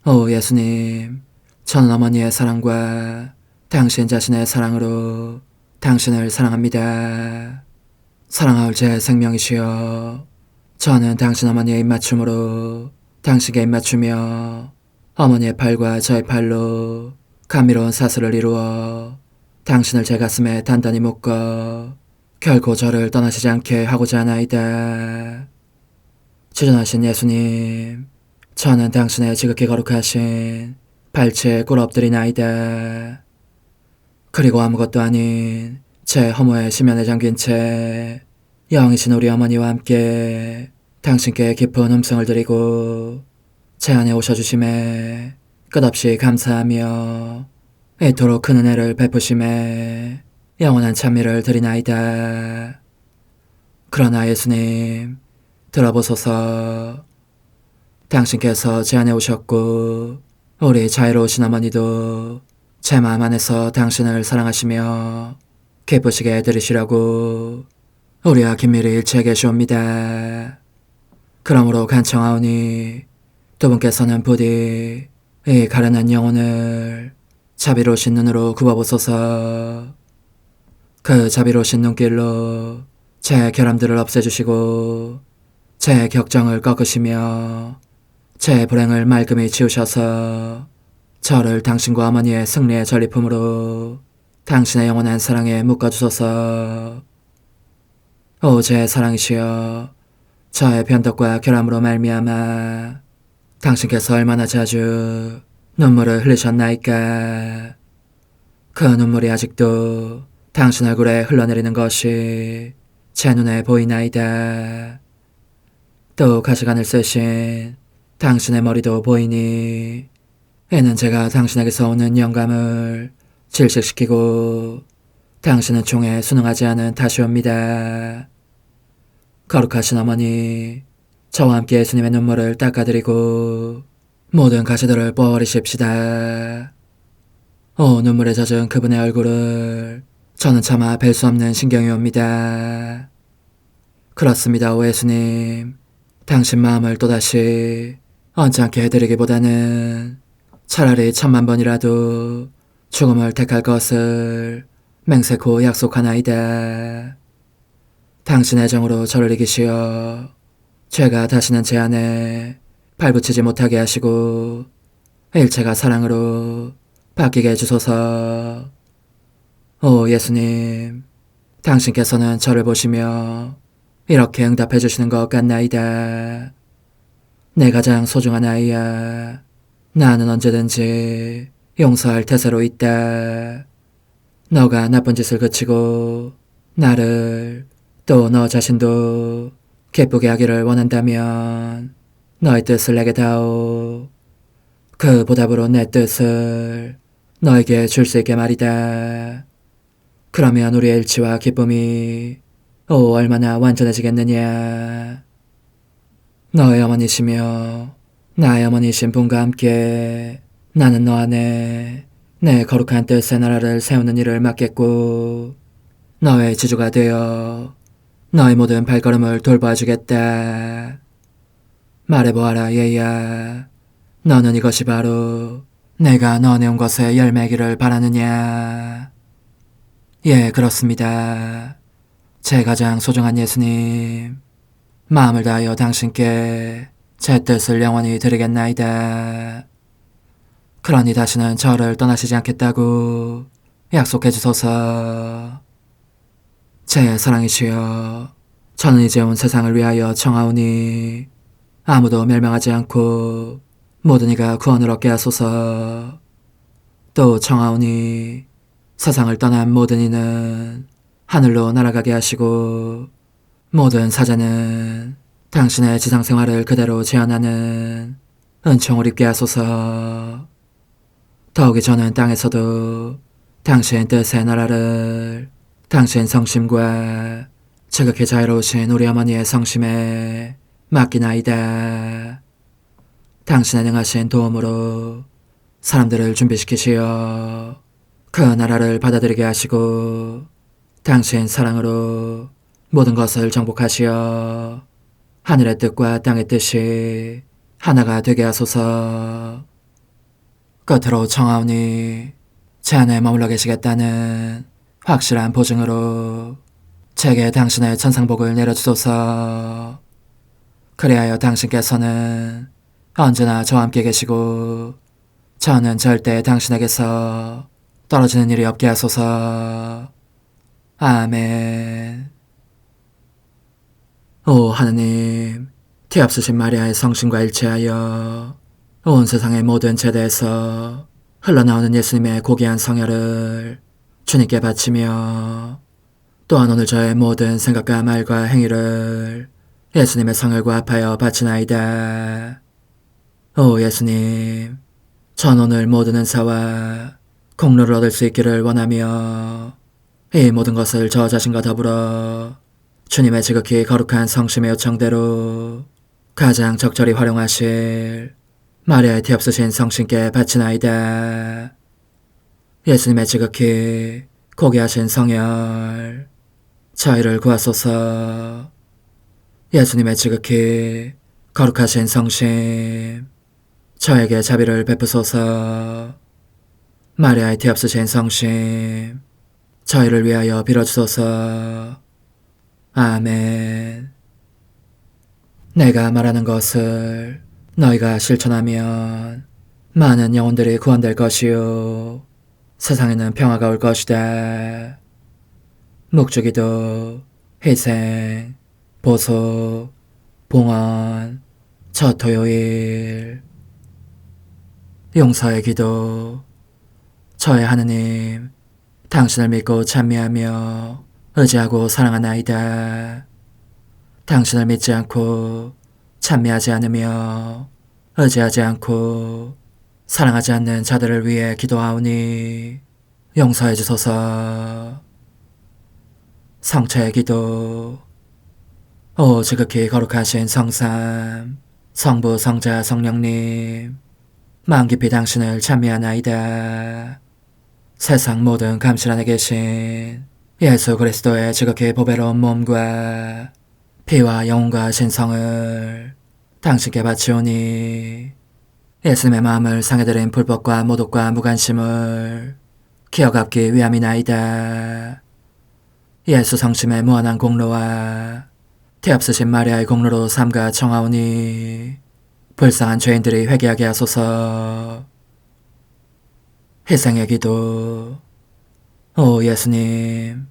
오 예수님, 저는 어머니의 사랑과 당신 자신의 사랑으로 당신을 사랑합니다. 사랑하올 제 생명이시여, 저는 당신 어머니의 입맞춤으로 당신께 입맞추며 어머니의 팔과 저의 팔로 감미로운 사슬을 이루어 당신을 제 가슴에 단단히 묶어 결코 저를 떠나시지 않게 하고자 하나이다. 주전하신 예수님, 저는 당신의 지극히 거룩하신 발치에 꿇어엎드리나이다. 그리고 아무것도 아닌 제 허무의 심연에 잠긴 채 영이신 우리 어머니와 함께 당신께 깊은 음성을 드리고 제 안에 오셔주심에 끝없이 감사하며 이토록 큰 은혜를 베푸심에 영원한 찬미를 드리나이다. 그러나 예수님, 들어보소서. 당신께서 제 안에 오셨고 우리 자유로우신 어머니도 제 마음 안에서 당신을 사랑하시며 기쁘시게 해드리시라고 우리와 긴밀히 일치해 계시옵니다. 그러므로 간청하오니 두 분께서는 부디 이 가련한 영혼을 자비로우신 눈으로 굽어보소서. 그 자비로우신 눈길로 제 결함들을 없애주시고 제 격정을 꺾으시며 제 불행을 말끔히 지우셔서 저를 당신과 어머니의 승리의 전리품으로 당신의 영원한 사랑에 묶어주소서. 오 제 사랑이시여, 저의 변덕과 결함으로 말미암아 당신께서 얼마나 자주 눈물을 흘리셨나이까. 그 눈물이 아직도 당신 얼굴에 흘러내리는 것이 제 눈에 보이나이다. 또 가시관을 쓰신 당신의 머리도 보이니 이는 제가 당신에게서 오는 영감을 질식시키고 당신은 총에 순응하지 않은 탓이옵니다. 거룩하신 어머니, 저와 함께 예수님의 눈물을 닦아드리고 모든 가시들을 뽑아버리십시다. 눈물에 젖은 그분의 얼굴을 저는 차마 뵐 수 없는 신경이 옵니다. 그렇습니다, 오 예수님. 당신 마음을 또다시 언짢게 해드리기보다는 차라리 1000,000번이라도 죽음을 택할 것을 맹세코 약속하나이다. 당신의 정으로 저를 이기시어 죄가 다시는 제 안에 발붙이지 못하게 하시고 일체가 사랑으로 바뀌게 해주소서. 오 예수님, 당신께서는 저를 보시며 이렇게 응답해 주시는 것 같나이다. 내 가장 소중한 아이야, 나는 언제든지 용서할 태세로 있다. 너가 나쁜 짓을 그치고 나를 또 너 자신도 기쁘게 하기를 원한다면 너의 뜻을 내게 다오. 그 보답으로 내 뜻을 너에게 줄 수 있게 말이다. 그러면 우리의 일치와 기쁨이 얼마나 완전해지겠느냐. 너의 어머니시며 나의 어머니신 분과 함께 나는 너 안에 내 거룩한 뜻의 나라를 세우는 일을 맡겠고 너의 지주가 되어 너의 모든 발걸음을 돌봐주겠다. 말해보아라 얘야, 너는 이것이 바로 내가 너 내온 것의 열매기를 바라느냐. 예, 그렇습니다. 제 가장 소중한 예수님, 마음을 다하여 당신께 제 뜻을 영원히 드리겠나이다. 그러니 다시는 저를 떠나시지 않겠다고 약속해 주소서. 제 사랑이시여, 저는 이제 온 세상을 위하여 청하오니 아무도 멸망하지 않고 모든 이가 구원을 얻게 하소서. 또 청하오니 세상을 떠난 모든 이는 하늘로 날아가게 하시고 모든 사자는 당신의 지상생활을 그대로 재현하는 은총을 입게 하소서. 더욱이 저는 땅에서도 당신 뜻의 나라를 당신 성심과 지극히 자유로우신 우리 어머니의 성심에 맡기나이다. 당신의 능하신 도움으로 사람들을 준비시키시어 그 나라를 받아들이게 하시고 당신 사랑으로 모든 것을 정복하시어 하늘의 뜻과 땅의 뜻이 하나가 되게 하소서. 끝으로 청하오니 제 안에 머물러 계시겠다는 확실한 보증으로 제게 당신의 천상복을 내려주소서. 그리하여 당신께서는 언제나 저와 함께 계시고 저는 절대 당신에게서 떨어지는 일이 없게 하소서. 아멘. 오 하느님, 티없으신 마리아의 성심과 일치하여 온 세상의 모든 제대에서 흘러나오는 예수님의 고귀한 성혈을 주님께 바치며 또한 오늘 저의 모든 생각과 말과 행위를 예수님의 성혈과 합하여 바치나이다. 오 예수님, 전 오늘 모든 은사와 공로를 얻을 수 있기를 원하며 이 모든 것을 저 자신과 더불어 주님의 지극히 거룩한 성심의 요청대로 가장 적절히 활용하실 마리아의 티없으신 성신께 바치나이다. 예수님의 지극히 고귀하신 성혈, 저희를 구하소서. 예수님의 지극히 거룩하신 성심, 저에게 자비를 베푸소서. 마리아의 티없으신 성심, 저희를 위하여 빌어주소서. 아멘. 내가 말하는 것을 너희가 실천하면 많은 영혼들이 구원될 것이요 세상에는 평화가 올 것이다. 묵주기도, 희생, 보속, 봉헌, 첫 토요일. 용서의 기도. 저의 하느님, 당신을 믿고 찬미하며 의지하고 사랑하나이다. 당신을 믿지 않고 찬미하지 않으며 의지하지 않고 사랑하지 않는 자들을 위해 기도하오니 용서해 주소서. 성체의 기도. 오 지극히 거룩하신 성삼, 성부, 성자, 성령님, 마음 깊이 당신을 찬미하나이다. 세상 모든 감실 안에 계신 예수 그리스도의 지극히 보배로운 몸과 피와 영혼과 신성을 당신께 바치오니 예수님의 마음을 상해드린 불법과 모독과 무관심을 기억하기 위함이나이다. 예수 성심의 무한한 공로와 태없으신 마리아의 공로로 삼가 청하오니 불쌍한 죄인들이 회개하게 하소서. 희생의 기도. 오 예수님,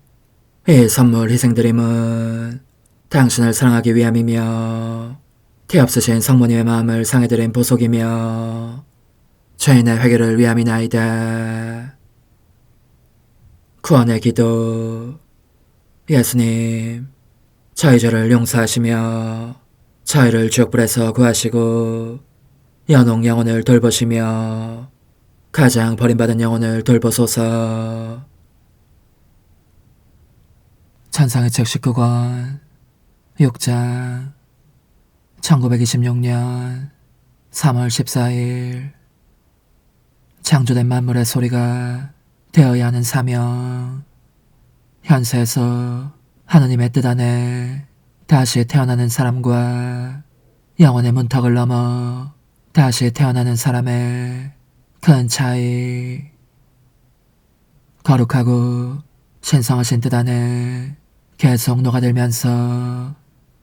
이 선물 희생드림은 당신을 사랑하기 위함이며 태없으신 성모님의 마음을 상해드린 보속이며 죄인의 회개를 위함이나이다. 구원의 기도. 예수님, 저희 죄를 용서하시며 저희를 지옥불에서 구하시고 연옥 영혼을 돌보시며 가장 버림받은 영혼을 돌보소서. 찬상의 책 19권 6장 1926년 3월 14일 창조된 만물의 소리가 되어야 하는 사명. 현세에서 하느님의 뜻 안에 다시 태어나는 사람과 영혼의 문턱을 넘어 다시 태어나는 사람의 큰 차이. 거룩하고 신성하신 뜻 안에 계속 녹아들면서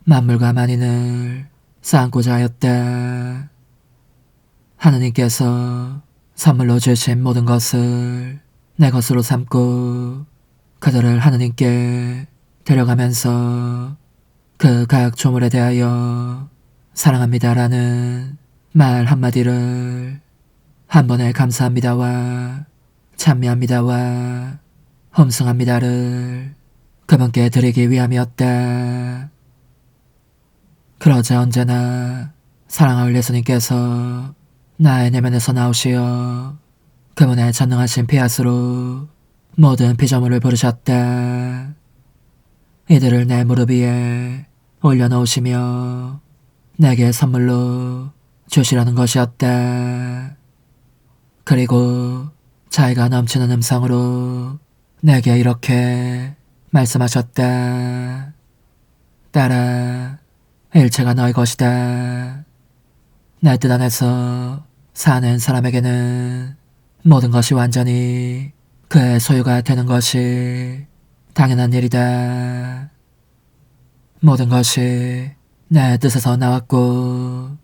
만물과 만인을 쌓고자 하였다. 하느님께서 선물로 주신 모든 것을 내 것으로 삼고 그들을 하느님께 데려가면서 그 각 조물에 대하여 사랑합니다라는 말 한마디를 한 번에 감사합니다와 찬미합니다와 험승합니다를 그분께 드리기 위함이었다. 그러자 언제나 사랑하올 예수님께서 나의 내면에서 나오시어 그분의 전능하신 피앗으로 모든 피조물을 부르셨다. 이들을 내 무릎 위에 올려놓으시며 내게 선물로 주시라는 것이었다. 그리고 자애가 넘치는 음성으로 내게 이렇게 말씀하셨다. 딸아, 일체가 너의 것이다. 내 뜻 안에서 사는 사람에게는 모든 것이 완전히 그의 소유가 되는 것이 당연한 일이다. 모든 것이 내 뜻에서 나왔고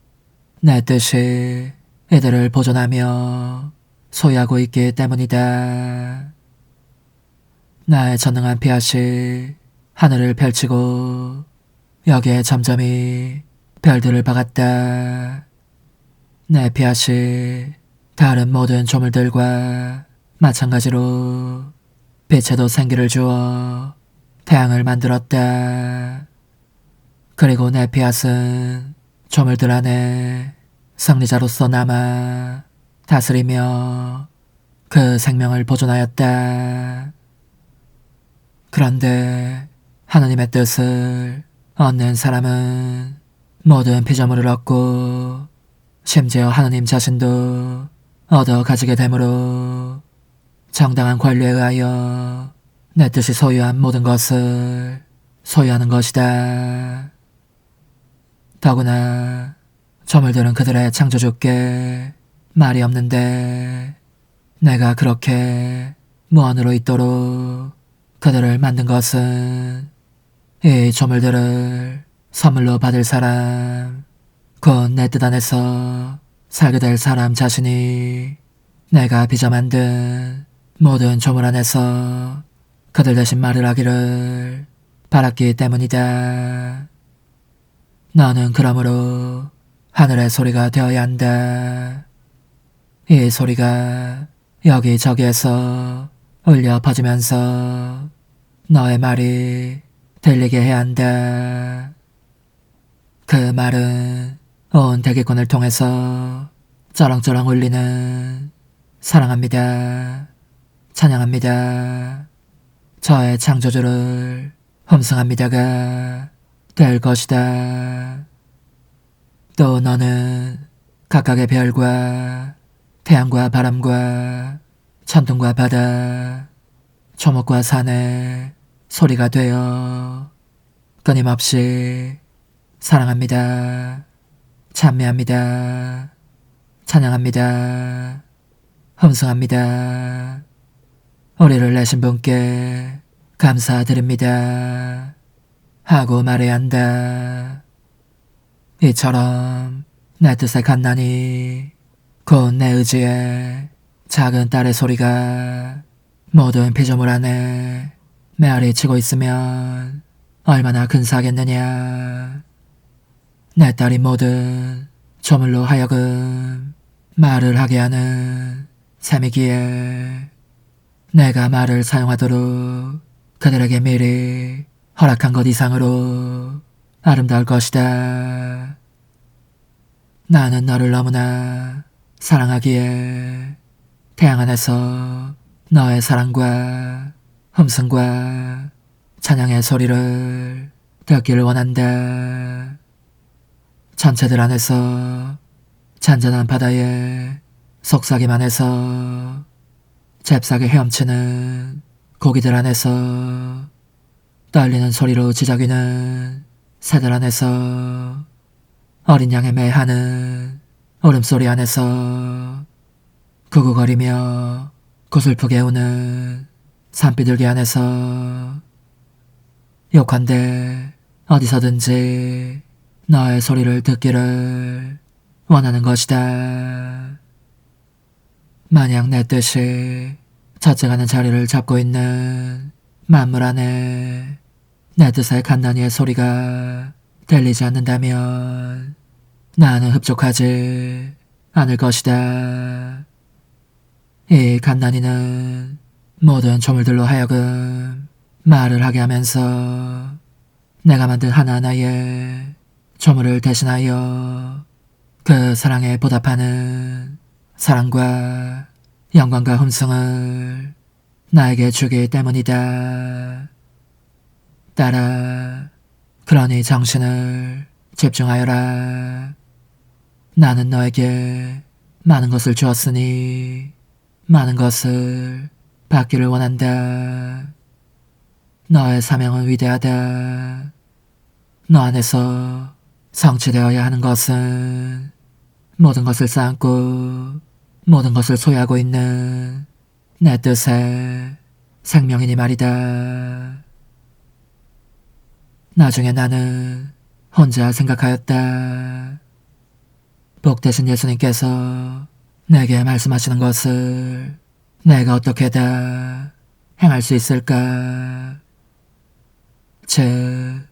내 뜻이 이들을 보존하며 소유하고 있기 때문이다. 나의 전능한 피앗이 하늘을 펼치고 여기에 점점이 별들을 박았다. 내 피앗이 다른 모든 조물들과 마찬가지로 빛에도 생기를 주어 태양을 만들었다. 그리고 내 피앗은 조물들 안에 승리자로서 남아 다스리며 그 생명을 보존하였다. 그런데 하느님의 뜻을 얻는 사람은 모든 피조물을 얻고 심지어 하느님 자신도 얻어 가지게 되므로 정당한 권리에 의하여 내 뜻이 소유한 모든 것을 소유하는 것이다. 더구나 조물들은 그들의 창조주께 말이 없는데 내가 그렇게 무언으로 있도록 그들을 만든 것은 이 조물들을 선물로 받을 사람, 곧 내 뜻 안에서 살게 될 사람 자신이 내가 빚어 만든 모든 조물 안에서 그들 대신 말을 하기를 바랐기 때문이다. 너는 그러므로 하늘의 소리가 되어야 한다. 이 소리가 여기저기에서 울려 퍼지면서 너의 말이 들리게 해야 한다. 그 말은 온 대기권을 통해서 쩌렁쩌렁 울리는 사랑합니다. 찬양합니다. 저의 창조주를 험승합니다가 될 것이다. 또 너는 각각의 별과 태양과 바람과 천둥과 바다, 초목과 산의 소리가 되어 끊임없이 사랑합니다. 찬미합니다. 찬양합니다. hum성합니다. 우리를 내신 분께 감사드립니다. 하고 말해야 한다. 이처럼 내 뜻에 간나니 곧 내 의지에 작은 딸의 소리가 모든 피조물 안에 메아리 치고 있으면 얼마나 근사하겠느냐. 내 딸이 모든 조물로 하여금 말을 하게 하는 셈이기에 내가 말을 사용하도록 그들에게 미리 허락한 것 이상으로 아름다울 것이다. 나는 너를 너무나 사랑하기에 태양 안에서 너의 사랑과 hum성과 찬양의 소리를 듣기를 원한다. 천체들 안에서 잔잔한 바다에 속삭임 안에서 잽싸게 헤엄치는 고기들 안에서 떨리는 소리로 지저귀는 새들 안에서 어린 양의 매하는 울음소리 안에서 구구거리며 고슬프게 우는 산비둘기 안에서 욕한데 어디서든지 너의 소리를 듣기를 원하는 것이다. 만약 내 뜻이 젖어가는 자리를 잡고 있는 만물 안에 내 뜻의 간난이의 소리가 들리지 않는다면 나는 흡족하지 않을 것이다. 이 간난이는 모든 조물들로 하여금 말을 하게 하면서 내가 만든 하나하나의 조물을 대신하여 그 사랑에 보답하는 사랑과 영광과 hum성을 나에게 주기 때문이다. 딸아, 그러니 정신을 집중하여라. 나는 너에게 많은 것을 주었으니 많은 것을 받기를 원한다. 너의 사명은 위대하다. 너 안에서 성취되어야 하는 것은 모든 것을 쌓고 모든 것을 소유하고 있는 내 뜻의 생명이니 말이다. 나중에 나는 혼자 생각하였다. 복되신 예수님께서 내게 말씀하시는 것을 내가 어떻게 다 행할 수 있을까? 즉,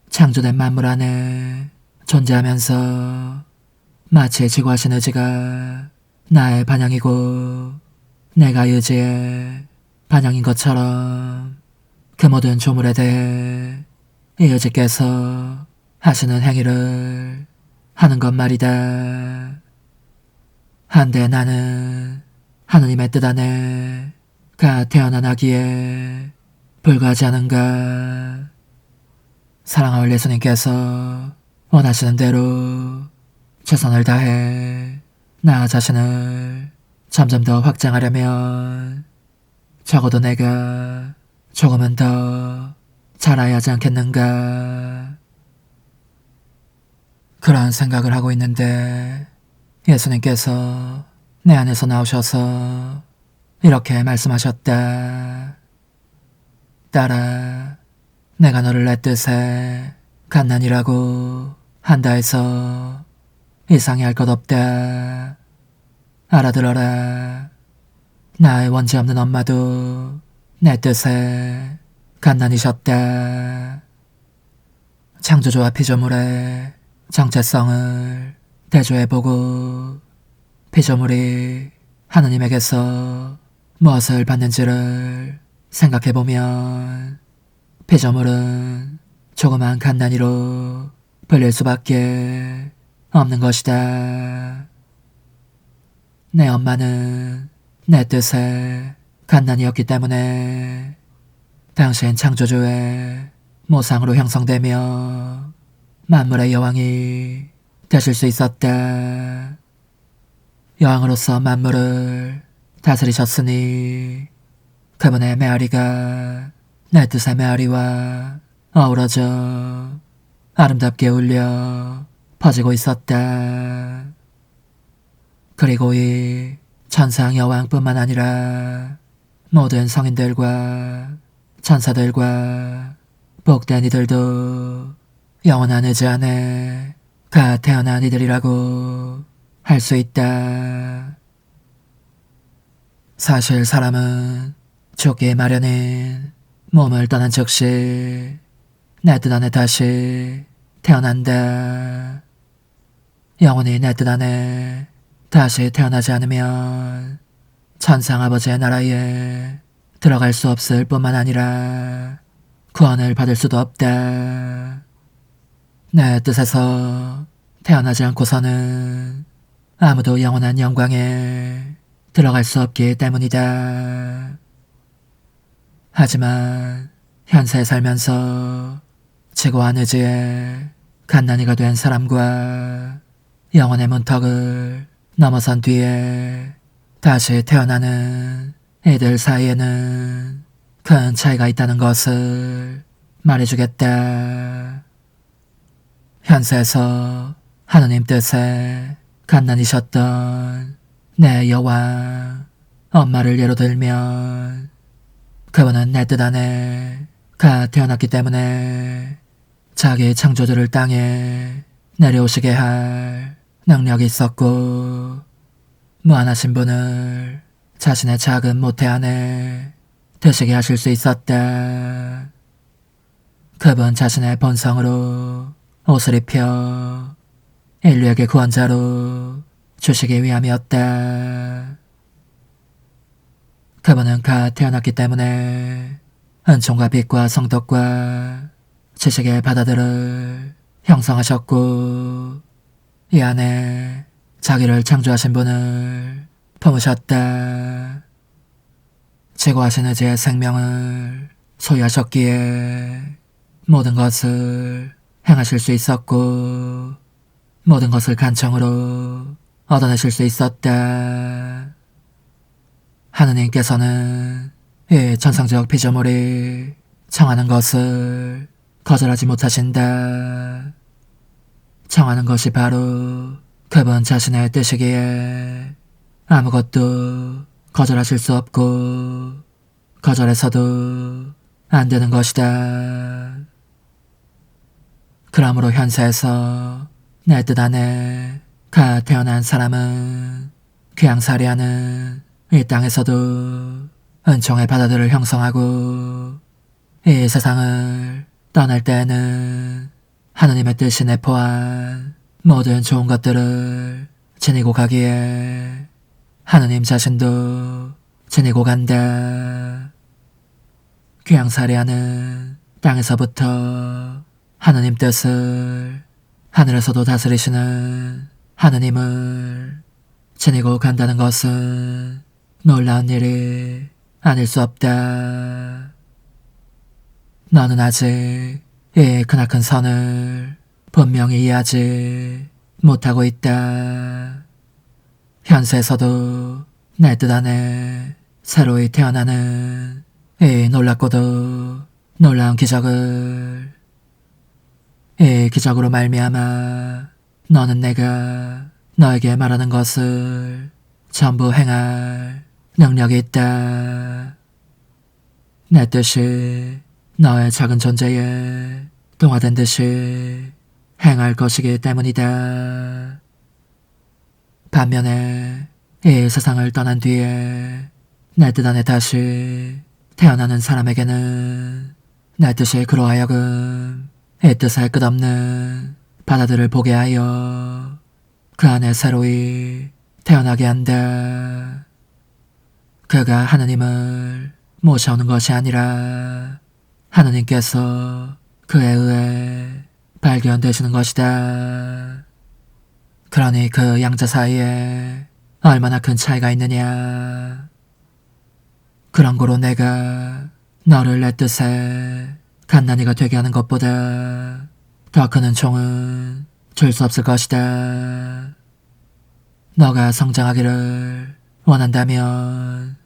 창조된 만물 안에 존재하면서 마치 지구하신 의지가 나의 반영이고 내가 의지의 반영인 것처럼 그 모든 조물에 대해 이 의지께서 하시는 행위를 하는 것 말이다. 한데 나는 하느님의 뜻 안에 가 태어난 아기에 불과하지 않은가. 사랑하는 예수님께서 원하시는 대로 최선을 다해 나 자신을 점점 더 확장하려면 적어도 내가 조금은 더 자라야 하지 않겠는가. 그런 생각을 하고 있는데 예수님께서 내 안에서 나오셔서 이렇게 말씀하셨다. 딸아, 내가 너를 내 뜻에 갓난이라고 한다 해서 이상히 할 것 없다. 알아들어라. 나의 원죄 없는 엄마도 내 뜻에 갓난이셨다. 창조주와 피조물의 정체성을 대조해보고 피조물이 하느님에게서 무엇을 받는지를 생각해보면 피조물은 조그만 갓난이로 불릴 수밖에 없는 것이다. 내 엄마는 내 뜻에 갓난이었기 때문에 당신 창조주의 모상으로 형성되며 만물의 여왕이 되실 수 있었다. 여왕으로서 만물을 다스리셨으니 그분의 메아리가 내 뜻의 메아리와 어우러져 아름답게 울려 퍼지고 있었다. 그리고 이 천상 여왕뿐만 아니라 모든 성인들과 천사들과 복된 이들도 영원한 의지 안에 가 태어난 이들이라고 할 수 있다. 사실 사람은 죽기 마련인 몸을 떠난 즉시 내 뜻 안에 다시 태어난다. 영원히 내 뜻 안에 다시 태어나지 않으면 천상아버지의 나라에 들어갈 수 없을 뿐만 아니라 구원을 받을 수도 없다. 내 뜻에서 태어나지 않고서는 아무도 영원한 영광에 들어갈 수 없기 때문이다. 하지만 현세에 살면서 지고한 의지에 갓난이가 된 사람과 영혼의 문턱을 넘어선 뒤에 다시 태어나는 이들 사이에는 큰 차이가 있다는 것을 말해주겠다. 현세에서 하느님 뜻에 갓난이셨던 내 여왕 엄마를 예로 들면 그분은 내 뜻 안에 가 태어났기 때문에 자기 창조주를 땅에 내려오시게 할 능력이 있었고 무한하신 분을 자신의 작은 모태 안에 드시게 하실 수 있었다. 그분 자신의 본성으로 옷을 입혀 인류에게 구원자로 주시기 위함이었다. 그분은 가 태어났기 때문에 은총과 빛과 성덕과 지식의 바다들을 형성하셨고 이 안에 자기를 창조하신 분을 품으셨다. 지고하신 의지의 생명을 소유하셨기에 모든 것을 행하실 수 있었고 모든 것을 간청으로 얻어내실 수 있었다. 하느님께서는 이 천상적 피조물이 청하는 것을 거절하지 못하신다. 청하는 것이 바로 그분 자신의 뜻이기에 아무것도 거절하실 수 없고 거절해서도 안 되는 것이다. 그러므로 현세에서 내 뜻 안에 가 태어난 사람은 귀양살이하는 이 땅에서도 은총의 바다들을 형성하고 이 세상을 떠날 때에는 하느님의 뜻이 내포한 모든 좋은 것들을 지니고 가기에 하느님 자신도 지니고 간다. 귀양살이하는 땅에서부터 하느님 뜻을 하늘에서도 다스리시는 하느님을 지니고 간다는 것은 놀라운 일이 아닐 수 없다. 너는 아직 이 크나큰 선을 분명히 이해하지 못하고 있다. 현세에서도 내 뜻 안에 새로이 태어나는 이 놀랍고도 놀라운 기적을 이 기적으로 말미암아 너는 내가 너에게 말하는 것을 전부 행할 능력이 있다. 내 뜻이 너의 작은 존재에 동화된 듯이 행할 것이기 때문이다. 반면에 이 세상을 떠난 뒤에 내 뜻 안에 다시 태어나는 사람에게는 내 뜻이 그로 하여금 이 뜻의 끝없는 바다들을 보게 하여 그 안에 새로이 태어나게 한다. 그가 하느님을 모셔오는 것이 아니라 하느님께서 그에 의해 발견되시는 것이다. 그러니 그 양자 사이에 얼마나 큰 차이가 있느냐. 그런 거로 내가 너를 내 뜻에 갓난이가 되게 하는 것보다 더 큰 은총은 줄 수 없을 것이다. 너가 성장하기를 원한다면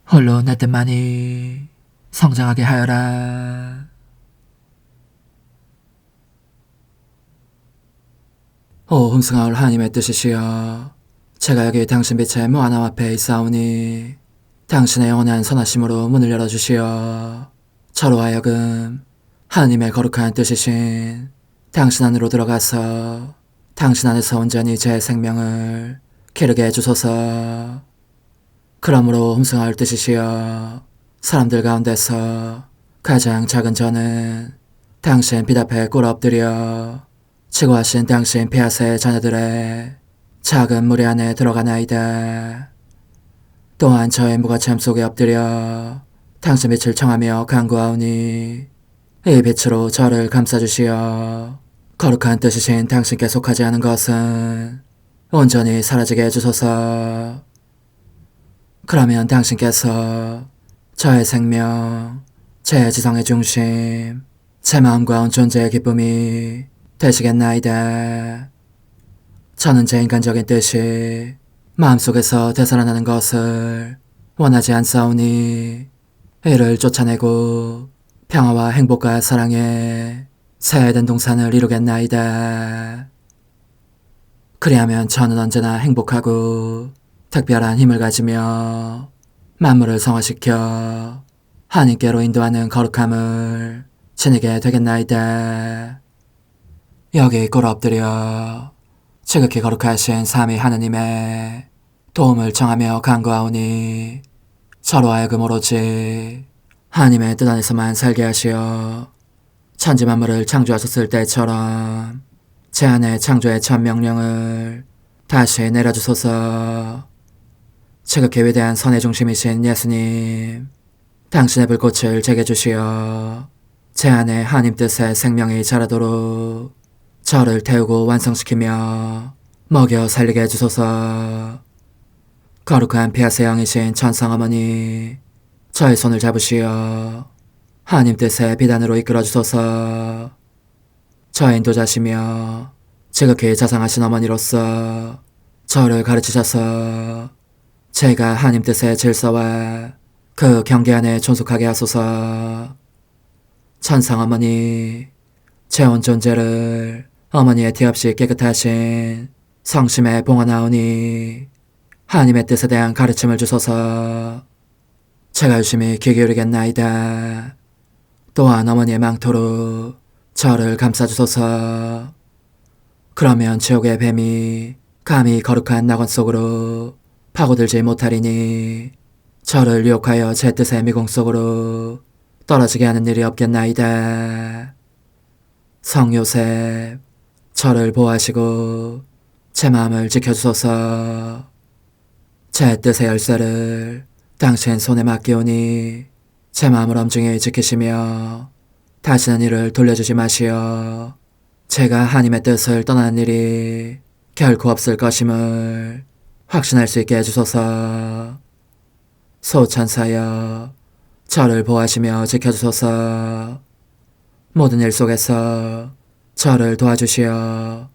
홀로 내 뜻만이 성장하게 하여라. 오 흥승하올 하나님의 뜻이시여, 제가 여기 당신 빛의 무한함 앞에 있사오니 당신의 영원한 선하심으로 문을 열어주시어 저로 하여금 하나님의 거룩한 뜻이신 당신 안으로 들어가서 당신 안에서 온전히 제 생명을 기르게 해주소서. 그러므로 흠승하올 뜻이시여, 사람들 가운데서 가장 작은 저는 당신 빛 앞에 꿇어 엎드려 지고하신 당신 폐하세 자녀들의 작은 무리 안에 들어가나이다. 또한 저의 무거참 속에 엎드려 당신 빛을 청하며 간구하오니 이 빛으로 저를 감싸주시어 거룩한 뜻이신 당신께 속하지 않은 것은 온전히 사라지게 해주소서. 그러면 당신께서 저의 생명, 제 지성의 중심, 제 마음과 온 존재의 기쁨이 되시겠나이다. 저는 제 인간적인 뜻이 마음속에서 되살아나는 것을 원하지 않사오니 이를 쫓아내고 평화와 행복과 사랑의 새 에덴 동산을 이루겠나이다. 그리하면 저는 언제나 행복하고 특별한 힘을 가지며 만물을 성화시켜 하나님께로 인도하는 거룩함을 지니게 되겠나이다. 여기 꿇어 엎드려 지극히 거룩하신 삼위 하느님의 도움을 청하며 간구하오니 저로 하여금 오로지 하나님의 뜻 안에서만 살게 하시어 천지 만물을 창조하셨을 때처럼 제 안에 창조의 첫 명령을 다시 내려주소서. 지극히 위대한 선의 중심이신 예수님, 당신의 불꽃을 제게 주시어 제 안에 하나님 뜻의 생명이 자라도록 저를 태우고 완성시키며 먹여 살리게 해주소서. 거룩한 피아세 영이신 천성어머니, 저의 손을 잡으시어 하나님 뜻의 비단으로 이끌어주소서. 저의 인도자시며 지극히 자상하신 어머니로서 저를 가르치셔서 제가 하나님 뜻의 질서와 그 경계 안에 존속하게 하소서. 천상어머니, 제 온 존재를 어머니의 티 없이 깨끗하신 성심에 봉헌하오니 하나님의 뜻에 대한 가르침을 주소서. 제가 열심히 귀 기울이겠나이다. 또한 어머니의 망토로 저를 감싸주소서. 그러면 지옥의 뱀이 감히 거룩한 낙원 속으로 파고들지 못하리니 저를 유혹하여 제 뜻의 미궁 속으로 떨어지게 하는 일이 없겠나이다. 성 요셉, 저를 보호하시고 제 마음을 지켜주소서. 제 뜻의 열쇠를 당신 손에 맡기오니 제 마음을 엄중히 지키시며 다시는 이를 돌려주지 마시어 제가 하나님의 뜻을 떠나는 일이 결코 없을 것임을 확신할 수 있게 해주소서. 소천사여, 저를 보호하시며 지켜주소서. 모든 일 속에서 저를 도와주시어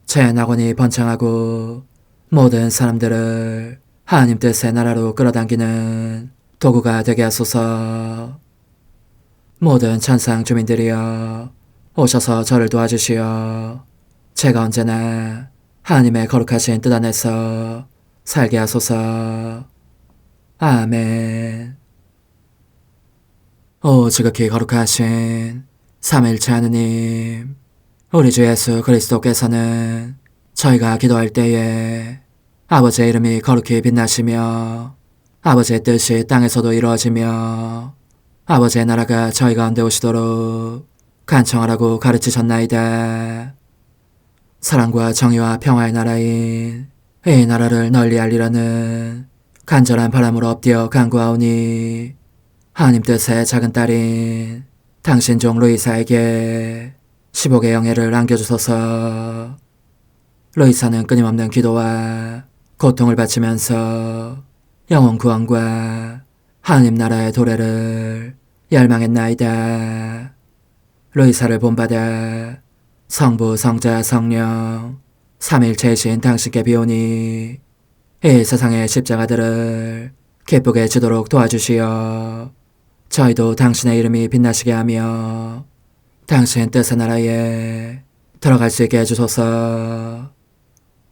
제 낙원이 번창하고 모든 사람들을 하나님 뜻의 나라로 끌어당기는 도구가 되게 하소서. 모든 천상 주민들이여, 오셔서 저를 도와주시어 제가 언제나 하나님의 거룩하신 뜻 안에서 살게 하소서. 아멘. 오 지극히 거룩하신 삼위일체 하느님, 우리 주 예수 그리스도께서는 저희가 기도할 때에 아버지의 이름이 거룩히 빛나시며 아버지의 뜻이 땅에서도 이루어지며 아버지의 나라가 저희 가운데 오시도록 간청하라고 가르치셨나이다. 사랑과 정의와 평화의 나라인 이 나라를 널리 알리라는 간절한 바람으로 엎드려 간구하오니 하나님 뜻의 작은 딸인 당신 종 루이사에게 10억의 영예를 안겨주소서. 루이사는 끊임없는 기도와 고통을 바치면서 영혼 구원과 하나님 나라의 도래를 열망했나이다. 루이사를 본받아 성부, 성자, 성령, 삼일체이신 당신께 비오니 이 세상의 십자가들을 기쁘게 지도록 도와주시어 저희도 당신의 이름이 빛나시게 하며 당신 뜻의 나라에 들어갈 수 있게 해주소서.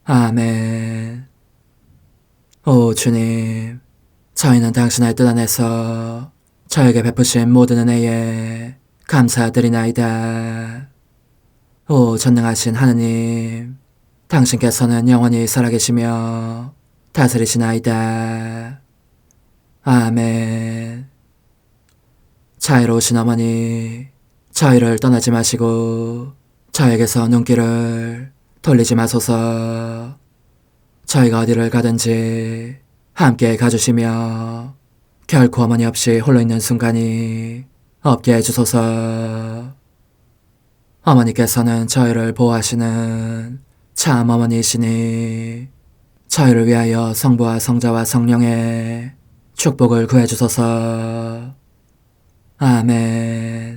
아멘. 오 주님, 저희는 당신의 뜻 안에서 저에게 베푸신 모든 은혜에 감사드리나이다. 오 전능하신 하느님, 당신께서는 영원히 살아계시며 다스리시나이다. 아멘. 자애로우신 어머니, 저희를 떠나지 마시고 저에게서 눈길을 돌리지 마소서. 저희가 어디를 가든지 함께 가주시며 결코 어머니 없이 홀로 있는 순간이 없게 해주소서. 어머니께서는 저희를 보호하시는 참 어머니이시니 저희를 위하여 성부와 성자와 성령의 축복을 구해주소서. 아멘.